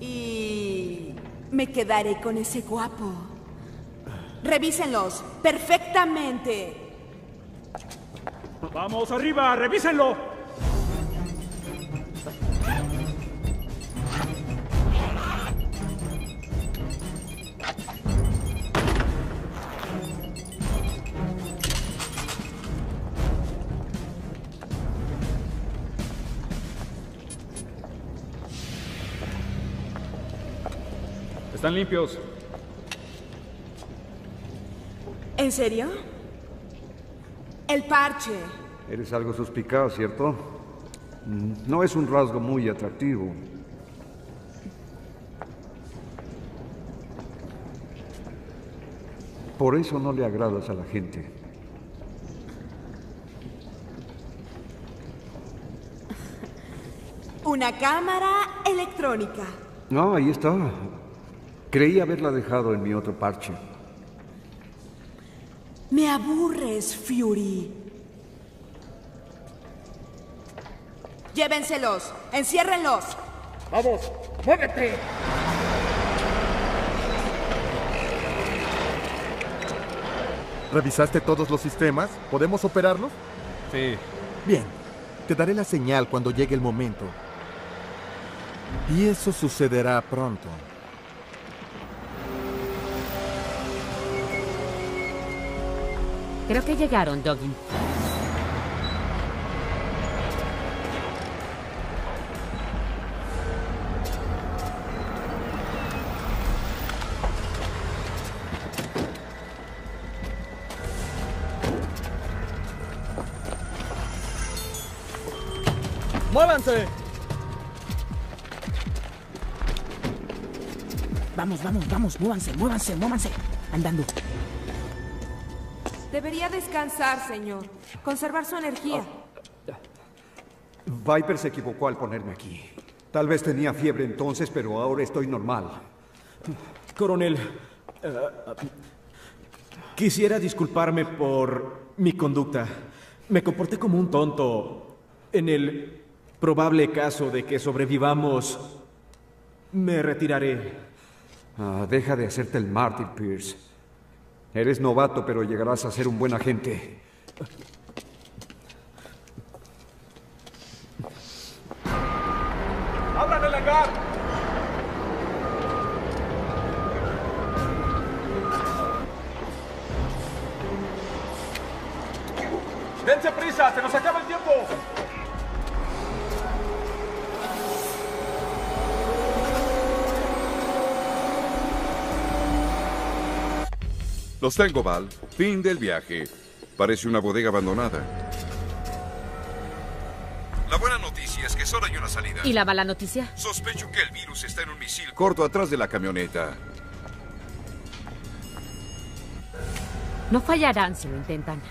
y me quedaré con ese guapo. Revísenlos perfectamente. ¡Vamos arriba! ¡Revísenlo! Están limpios. ¿En serio? El parche. Eres algo suspicaz, ¿cierto? No es un rasgo muy atractivo. Por eso no le agradas a la gente. Una cámara electrónica. No, ahí está. Creí haberla dejado en mi otro parche. Me aburres, Fury. Llévenselos. Enciérrenlos. ¡Vamos! ¡Muévete! ¿Revisaste todos los sistemas? ¿Podemos operarlos? Sí. Bien. Te daré la señal cuando llegue el momento. Y eso sucederá pronto. Creo que llegaron, Doggin. ¡Muévanse! Vamos, muévanse. Andando. Debería descansar, señor. Conservar su energía. Viper se equivocó al ponerme aquí. Tal vez tenía fiebre entonces, pero ahora estoy normal. Coronel, quisiera disculparme por mi conducta. Me comporté como un tonto. En el probable caso de que sobrevivamos, me retiraré. Deja de hacerte el mártir, Pierce. Eres novato, pero llegarás a ser un buen agente. ¡Abran el hangar! ¡Dense prisa! ¡Se nos acaba el tiempo! Los tengo, Val. Fin del viaje. Parece una bodega abandonada. La buena noticia es que solo hay una salida. ¿Y la mala noticia? Sospecho que el virus está en un misil corto atrás de la camioneta. No fallarán si lo intentan.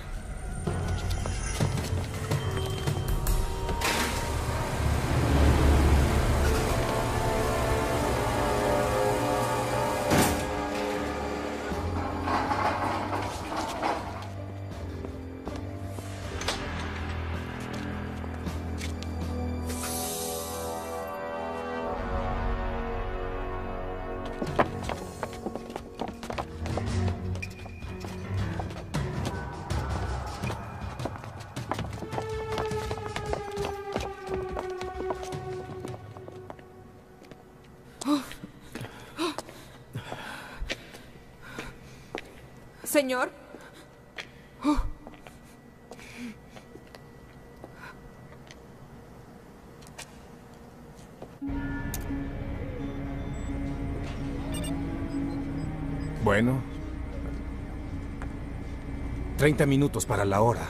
Señor. Bueno. 30 minutos para la hora.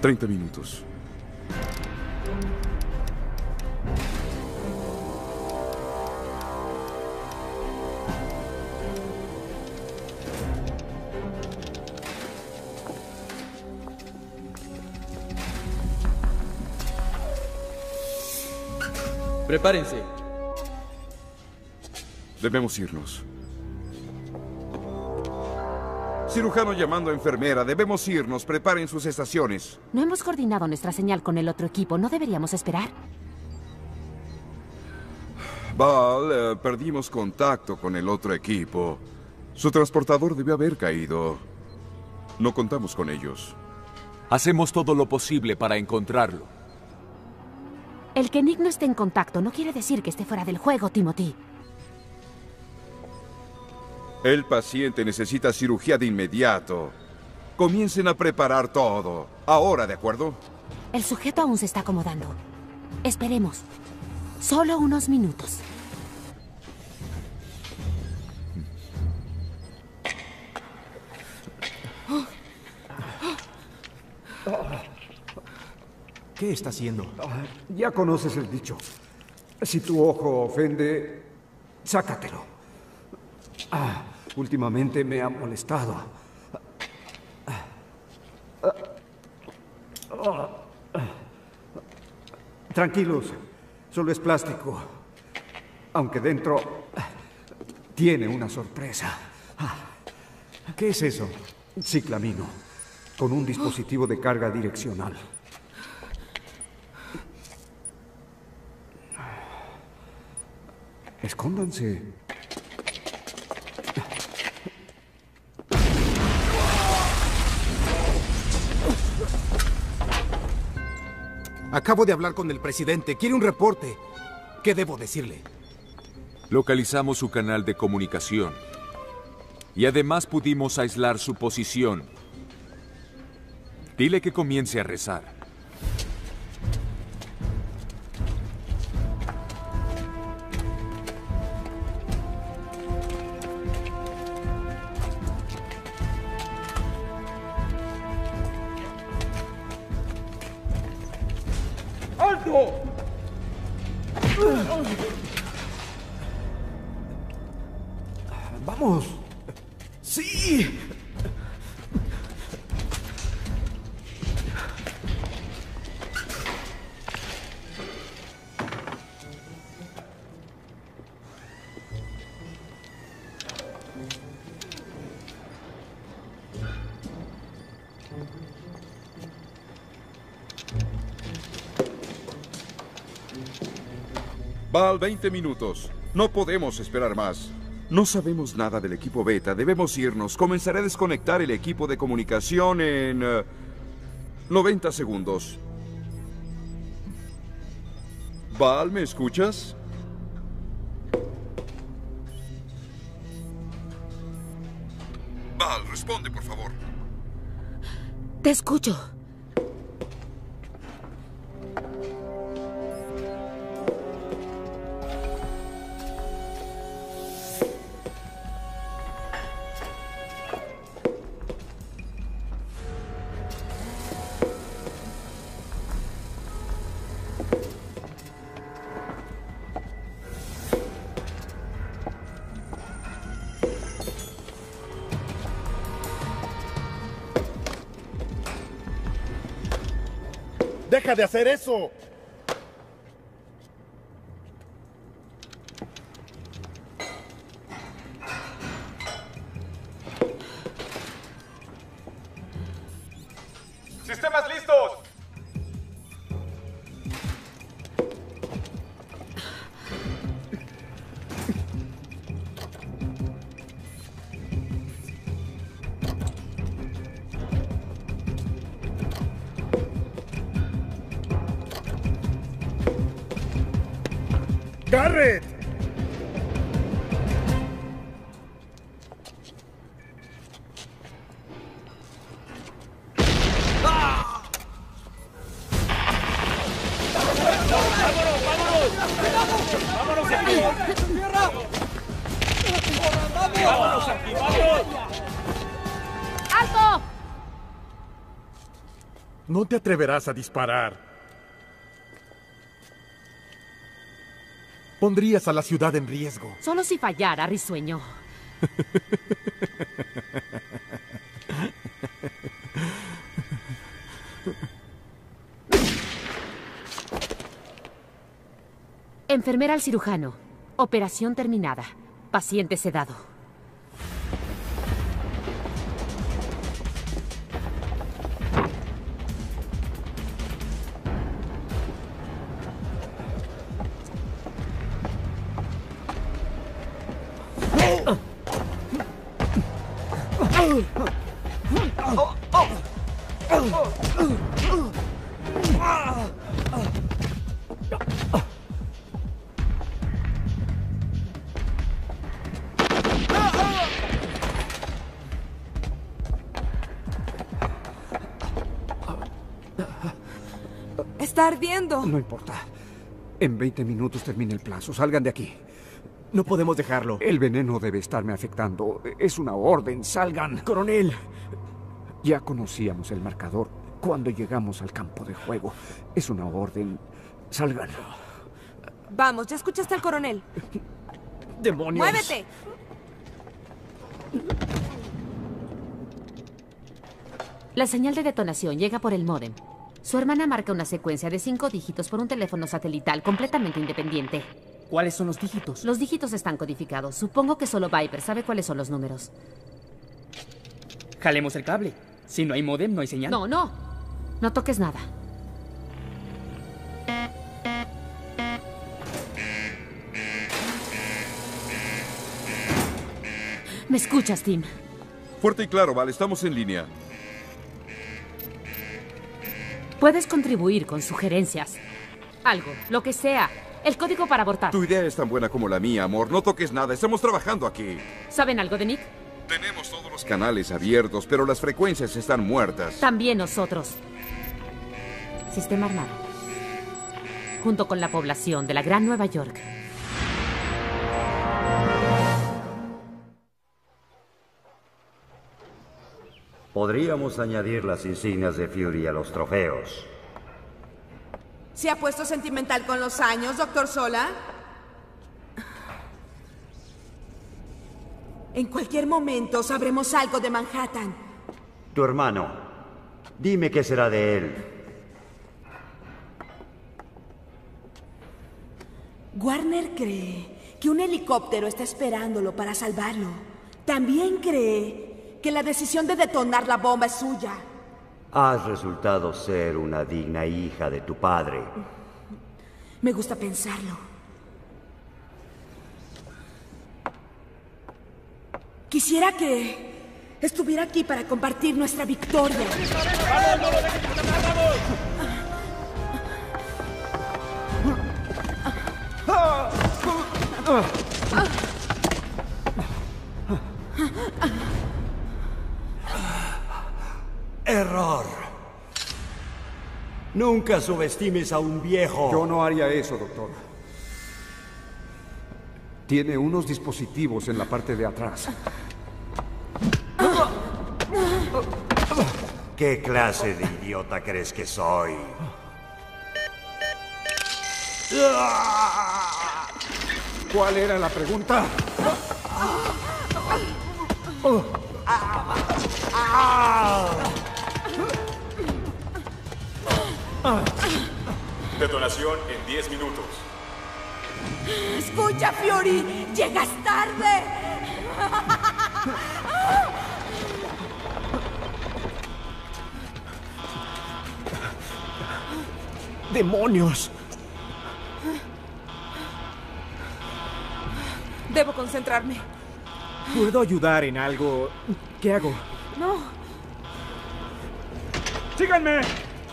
$30 minutos. Prepárense. Debemos irnos. Cirujano llamando a enfermera. Debemos irnos. Preparen sus estaciones. No hemos coordinado nuestra señal con el otro equipo. ¿No deberíamos esperar? Val, perdimos contacto con el otro equipo. Su transportador debió haber caído. No contamos con ellos. Hacemos todo lo posible para encontrarlo. El que Nick no esté en contacto no quiere decir que esté fuera del juego, Timothy. El paciente necesita cirugía de inmediato. Comiencen a preparar todo. Ahora, ¿de acuerdo? El sujeto aún se está acomodando. Esperemos. Solo unos minutos. ¿Qué está haciendo? Ya conoces el dicho. Si tu ojo ofende, sácatelo. Últimamente me ha molestado. Tranquilos, solo es plástico. Aunque dentro tiene una sorpresa. ¿Qué es eso? Ciclamino, con un dispositivo de carga direccional. Escóndanse. Acabo de hablar con el presidente. Quiere un reporte. ¿Qué debo decirle? Localizamos su canal de comunicación. Y además pudimos aislar su posición. Dile que comience a rezar. ¡Alto! ¡Vamos! ¡Sí! Val, 20 minutos. No podemos esperar más. No sabemos nada del equipo beta. Debemos irnos. Comenzaré a desconectar el equipo de comunicación en 90 segundos. Val, ¿me escuchas? Val, responde, por favor. Te escucho. ¡Deja de hacer eso! ¡Sistemas listos! ¡Garrett! ¡Vámonos aquí! ¡Tierra! ¡Vámonos aquí! ¡Vámonos! ¡Alto! No te atreverás a disparar. Pondrías a la ciudad en riesgo. Solo si fallara, risueño. Enfermera al cirujano. Operación terminada. Paciente sedado. Está ardiendo. No importa. En 20 minutos termina el plazo. Salgan de aquí. No podemos dejarlo. El veneno debe estarme afectando. Es una orden. Salgan. Coronel. Ya conocíamos el marcador cuando llegamos al campo de juego. Es una orden. Salgan. Vamos, ya escuchaste al coronel. ¡Demonios! ¡Muévete! La señal de detonación llega por el módem. Su hermana marca una secuencia de 5 dígitos por un teléfono satelital completamente independiente. ¿Cuáles son los dígitos? Los dígitos están codificados. Supongo que solo Viper sabe cuáles son los números. Jalemos el cable. Si no hay módem, no hay señal. No, no. No toques nada. ¿Me escuchas, Tim? Fuerte y claro, Val. Estamos en línea. Puedes contribuir con sugerencias. Algo, lo que sea. El código para abortar. Tu idea es tan buena como la mía, amor. No toques nada. Estamos trabajando aquí. ¿Saben algo de Nick? Tenemos todos los canales abiertos, pero las frecuencias están muertas. También nosotros. Sistema armado. Junto con la población de la Gran Nueva York. Podríamos añadir las insignias de Fury a los trofeos. ¿Se ha puesto sentimental con los años, Dr. Sola? En cualquier momento sabremos algo de Manhattan. Tu hermano, dime qué será de él. Warner cree que un helicóptero está esperándolo para salvarlo. También cree que la decisión de detonar la bomba es suya. Has resultado ser una digna hija de tu padre. Me gusta pensarlo. Quisiera que estuviera aquí para compartir nuestra victoria. ¡Vamos, no lo dejes escapar, Error. Nunca subestimes a un viejo. Yo no haría eso, doctor. Tiene unos dispositivos en la parte de atrás. ¿Qué clase de idiota crees que soy? ¿Cuál era la pregunta? Detonación en 10 minutos. ¡Escucha, Fury! ¡Llegas tarde! ¡Demonios! Debo concentrarme. ¿Puedo ayudar en algo? ¿Qué hago? No. ¡Síganme!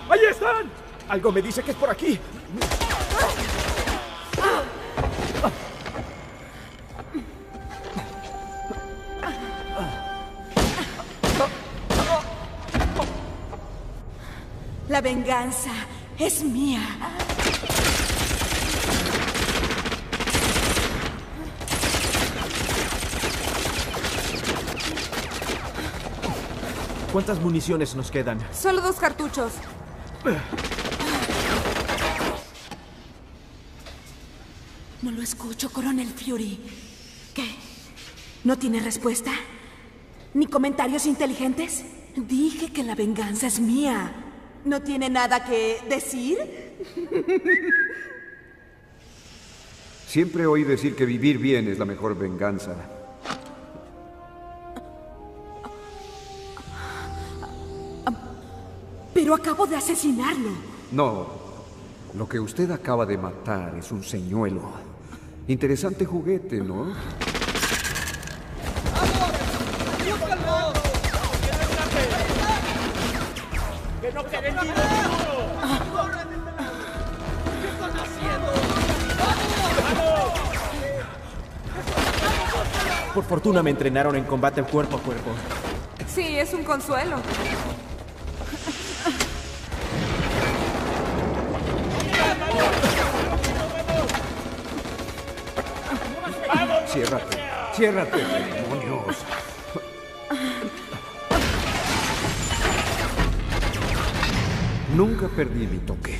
¡Ahí están! Algo me dice que es por aquí. La venganza es mía. ¿Cuántas municiones nos quedan? Solo 2 cartuchos. No lo escucho, Coronel Fury. ¿Qué? ¿No tiene respuesta? ¿Ni comentarios inteligentes? Dije que la venganza es mía. ¿No tiene nada que decir? Siempre oí decir que vivir bien es la mejor venganza. Pero acabo de asesinarlo. No, lo que usted acaba de matar es un señuelo. Interesante juguete, ¿no? ¡Que no quede ni uno! ¿Qué están haciendo? ¡Vamos! Por fortuna me entrenaron en combate cuerpo a cuerpo. Sí, es un consuelo. Ciérrate, ciérrate, demonios. Nunca perdí mi toque.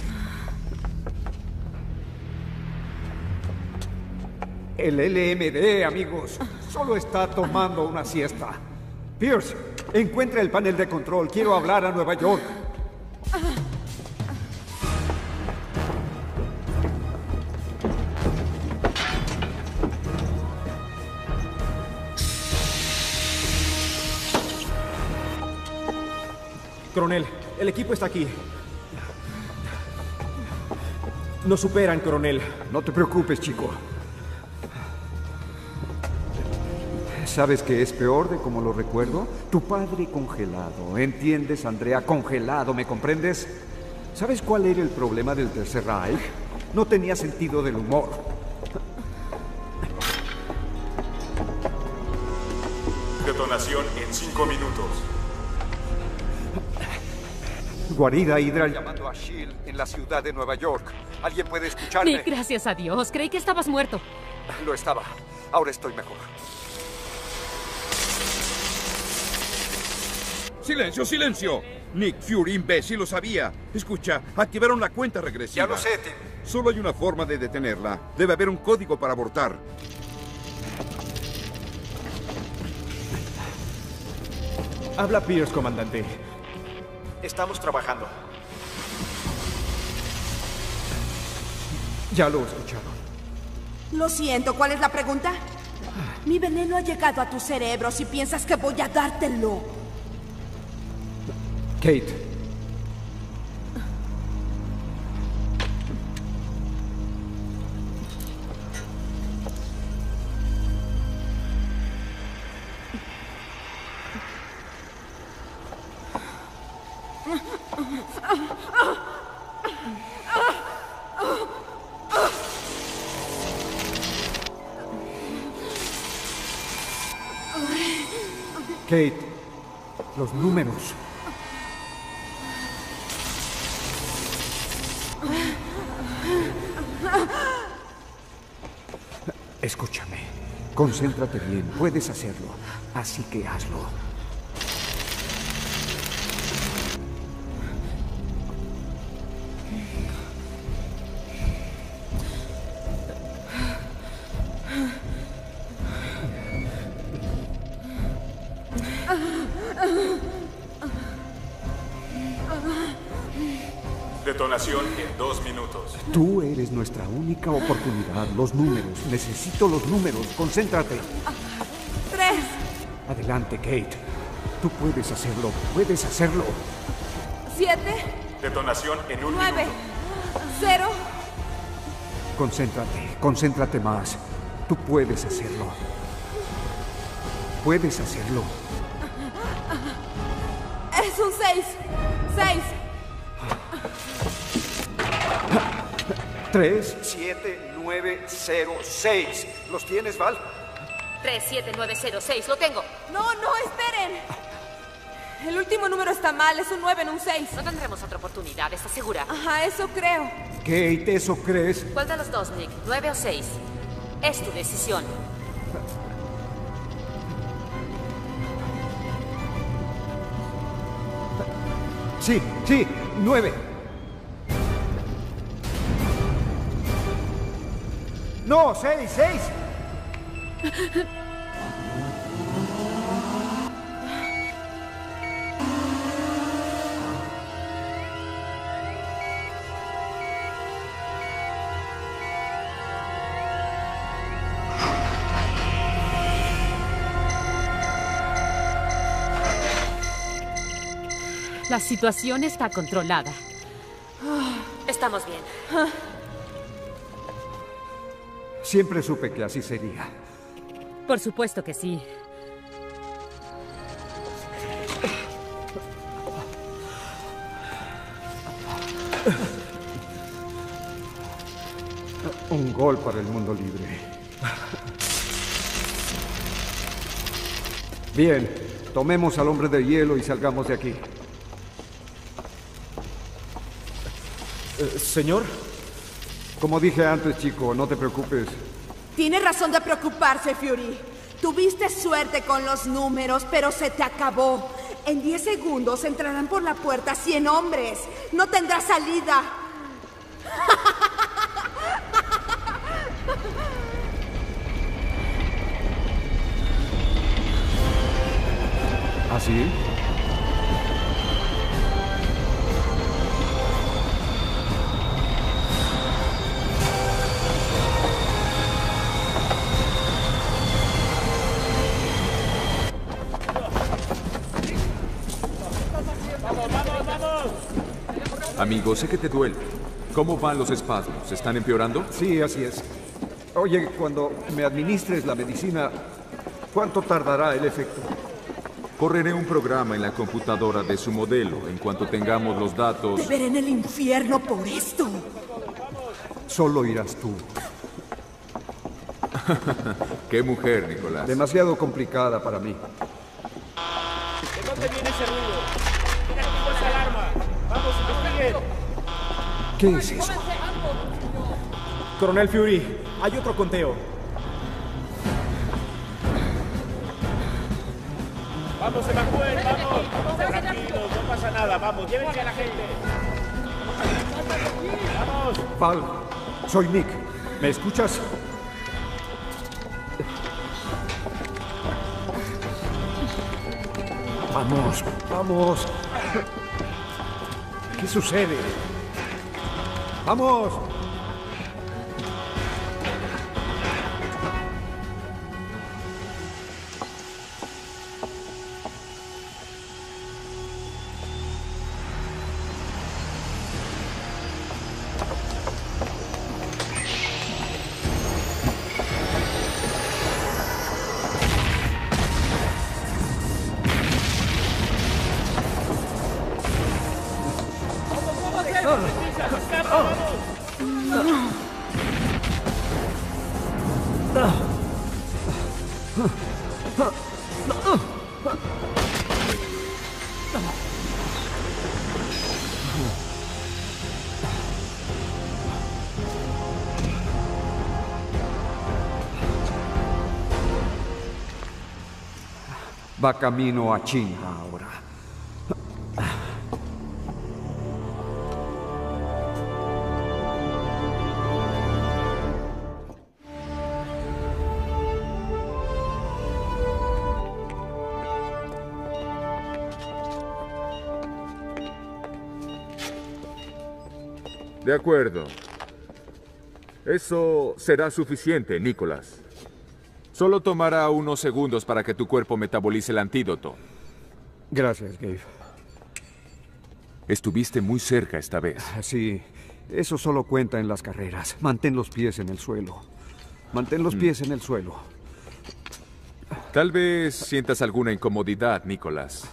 El LMD, amigos, solo está tomando una siesta. Pierce, encuentra el panel de control. Quiero hablar a Nueva York. Coronel, el equipo está aquí. Nos superan, coronel. No te preocupes, chico. ¿Sabes qué es peor de como lo recuerdo? Tu padre congelado. ¿Entiendes, Andrea? Congelado, ¿me comprendes? ¿Sabes cuál era el problema del Tercer Reich? No tenía sentido del humor. Detonación en 5 minutos. Guarida Hydra llamando a S.H.I.E.L.D. en la ciudad de Nueva York. ¿Alguien puede escucharme? Nick, gracias a Dios. Creí que estabas muerto. Lo estaba. Ahora estoy mejor. ¡Silencio, silencio! Nick Fury, imbécil, lo sabía. Escucha, activaron la cuenta regresiva. Ya lo sé, Tim. Solo hay una forma de detenerla. Debe haber un código para abortar. Habla Pierce, comandante. Estamos trabajando. Ya lo escucharon. Lo siento, ¿cuál es la pregunta? Mi veneno ha llegado a tu cerebro si piensas que voy a dártelo. Kate. Kate, los números. Escúchame, concéntrate bien, puedes hacerlo, así que hazlo. Detonación en 2 minutos. Tú eres nuestra única oportunidad. Los números. Necesito los números. Concéntrate. 3. Adelante, Kate. Tú puedes hacerlo. Puedes hacerlo. 7. Detonación en 1 9. minuto. 0. Concéntrate. Concéntrate más. Tú puedes hacerlo. Puedes hacerlo. Es un 6. 6. 3, 7, 9, 0, 6. ¿Los tienes, Val? 37906, lo tengo. No, esperen. El último número está mal, es un 9 en un 6. No tendremos otra oportunidad, ¿estás segura? Ajá, eso creo. Kate, ¿eso crees? ¿Cuál de los dos, Nick? ¿9 o 6? Es tu decisión. Sí, 9. No, 6. La situación está controlada. Estamos bien. Siempre supe que así sería. Por supuesto que sí. Un gol para el mundo libre. Bien, tomemos al hombre de hielo y salgamos de aquí. ¿Señor? Como dije antes, chico, no te preocupes. Tiene razón de preocuparse, Fury. Tuviste suerte con los números, pero se te acabó. En 10 segundos entrarán por la puerta 100 hombres. No tendrás salida. ¿Así? Amigo, sé que te duele. ¿Cómo van los espasmos? ¿Están empeorando? Sí, así es. Oye, cuando me administres la medicina, ¿cuánto tardará el efecto? Correré un programa en la computadora de su modelo. En cuanto tengamos los datos... Te veré en el infierno por esto. Solo irás tú. ¡Qué mujer, Nicolás! Demasiado complicada para mí. ¿De dónde viene ese ruido? ¿Quién activó esa alarma? ¡Vamos, investiguen! ¿Qué es eso? Coronel Fury, hay otro conteo. ¡Vamos, evacúen! ¡Vamos! Tranquilos, no pasa nada. ¡Vamos, llévense a la gente! ¡Vamos! Val, soy Nick. ¿Me escuchas? Vamos, vamos. ¿Qué sucede? ¡Vamos! Va camino a China ahora. De acuerdo. Eso será suficiente, Nicolás. Solo tomará unos segundos para que tu cuerpo metabolice el antídoto. Gracias, Gabe. Estuviste muy cerca esta vez. Sí, eso solo cuenta en las carreras. Mantén los pies en el suelo. Mantén los pies en el suelo. Tal vez sientas alguna incomodidad, Nicolás.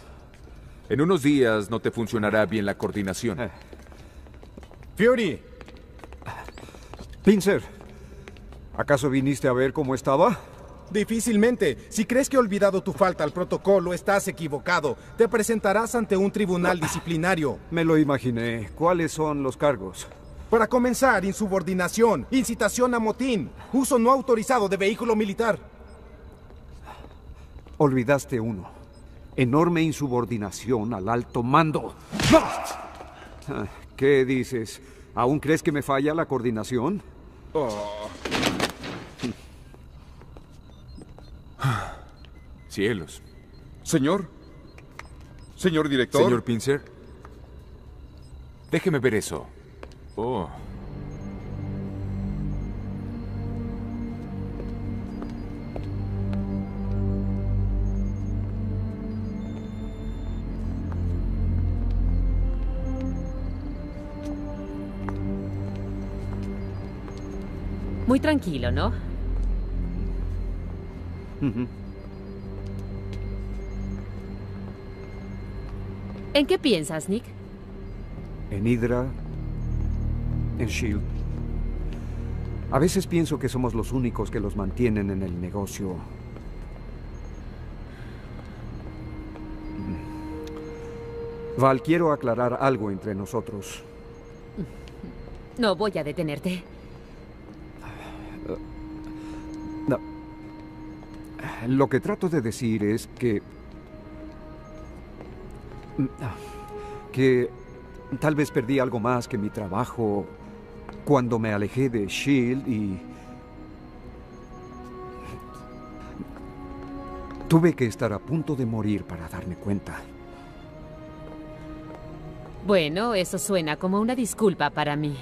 En unos días no te funcionará bien la coordinación. Fury. Pincer, ¿acaso viniste a ver cómo estaba? Difícilmente. Si crees que he olvidado tu falta al protocolo, estás equivocado. Te presentarás ante un tribunal disciplinario. Me lo imaginé. ¿Cuáles son los cargos? Para comenzar, insubordinación, incitación a motín, uso no autorizado de vehículo militar. Olvidaste uno. Enorme insubordinación al alto mando. ¿Qué dices? ¿Aún crees que me falla la coordinación? Cielos. Señor. Señor director. Señor Pincer. Déjeme ver eso. Oh. Muy tranquilo, ¿no? ¿En qué piensas, Nick? En Hydra, en SHIELD. A veces pienso que somos los únicos que los mantienen en el negocio. Val, quiero aclarar algo entre nosotros. No voy a detenerte. No. Lo que trato de decir es que tal vez perdí algo más que mi trabajo cuando me alejé de SHIELD y tuve que estar a punto de morir para darme cuenta. Bueno, eso suena como una disculpa para mí.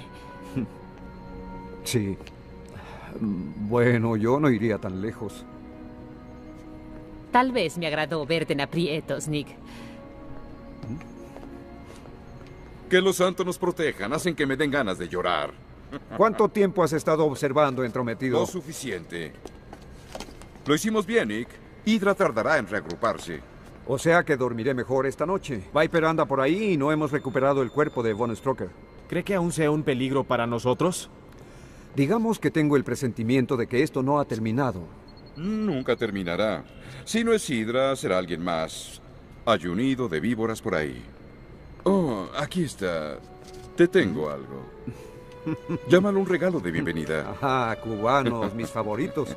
Sí. Bueno, yo no iría tan lejos. Tal vez me agradó verte en aprietos, Nick. Que los santos nos protejan, hacen que me den ganas de llorar. ¿Cuánto tiempo has estado observando, entrometido? Lo suficiente. Lo hicimos bien, Nick. Hydra tardará en reagruparse. O sea que dormiré mejor esta noche. Viper anda por ahí y no hemos recuperado el cuerpo de Von Strucker. ¿Cree que aún sea un peligro para nosotros? Digamos que tengo el presentimiento de que esto no ha terminado. Nunca terminará. Si no es Hydra, será alguien más. Hay un nido de víboras por ahí. Oh, aquí está. Te tengo algo. Llámalo un regalo de bienvenida. Ajá, cubanos, mis favoritos.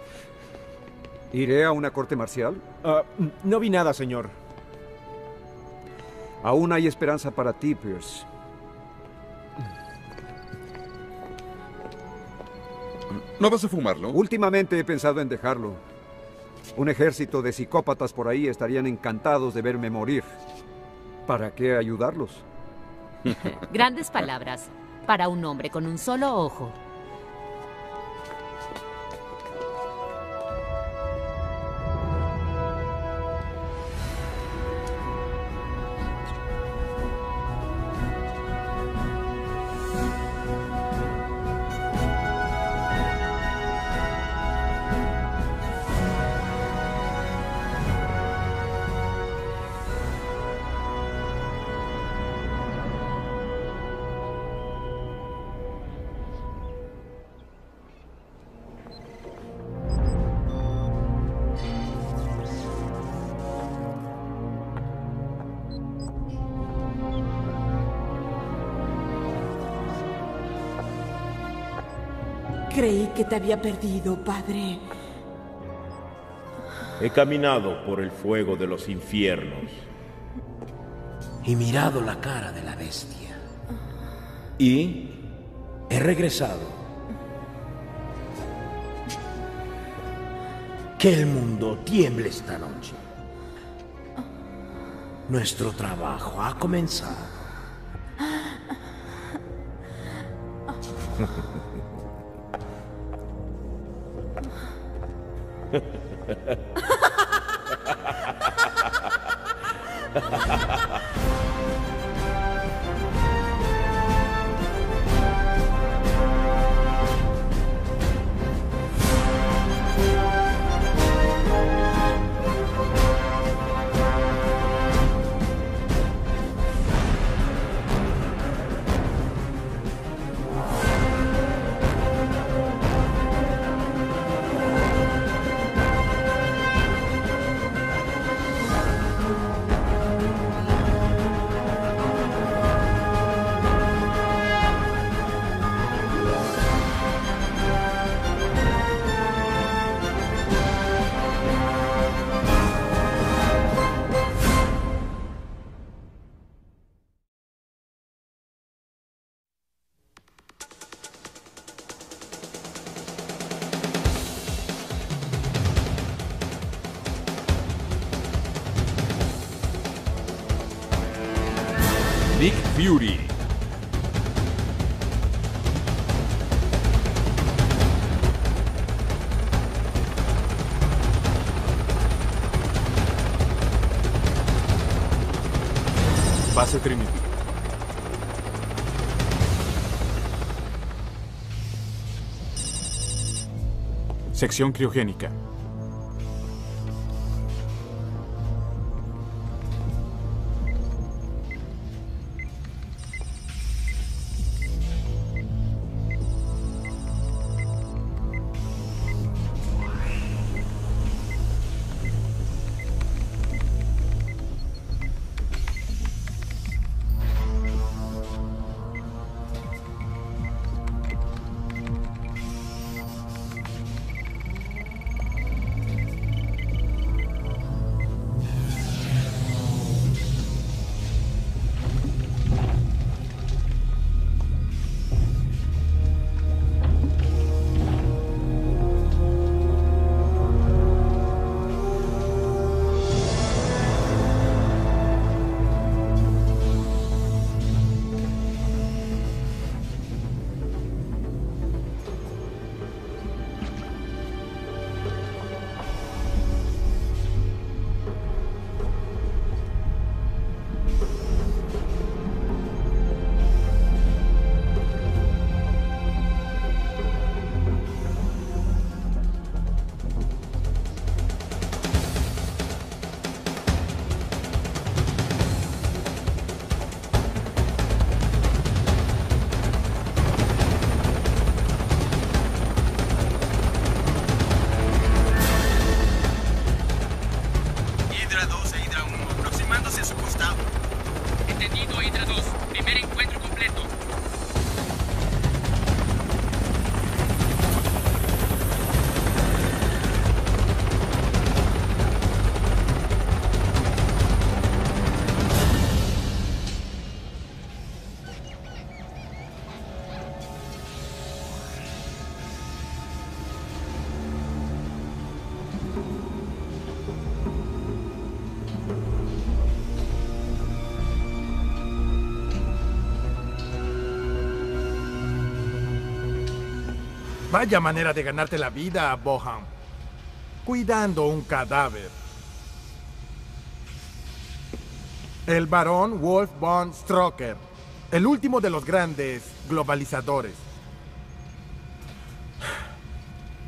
¿Iré a una corte marcial? No vi nada, señor. Aún hay esperanza para ti, Pierce. ¿No vas a fumarlo? Últimamente he pensado en dejarlo. Un ejército de psicópatas por ahí estarían encantados de verme morir. ¿Para qué ayudarlos? Grandes palabras para un hombre con un solo ojo. Creí que te había perdido, padre. He caminado por el fuego de los infiernos y mirado la cara de la bestia. Y he regresado. Que el mundo tiemble esta noche. Nuestro trabajo ha comenzado. Nick Fury. Base Trinity. Sección criogénica. Vaya manera de ganarte la vida, Bohan. Cuidando un cadáver. El barón Wolf von Stroker, el último de los grandes globalizadores.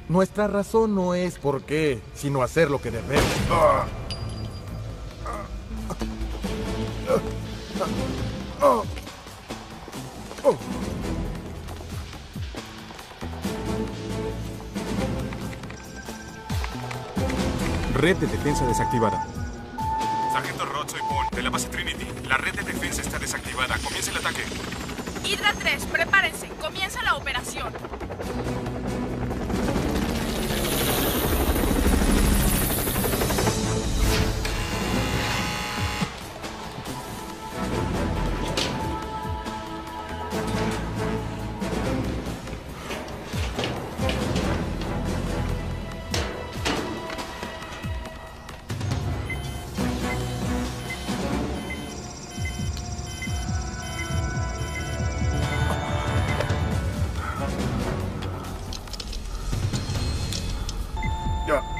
Nuestra razón no es por qué, sino hacer lo que debemos. Red de defensa desactivada. Sargento Roth, soy Paul, de la base Trinity. La red de defensa está desactivada. Comienza el ataque. Hydra 3, prepárense. Comienza la operación. Ya.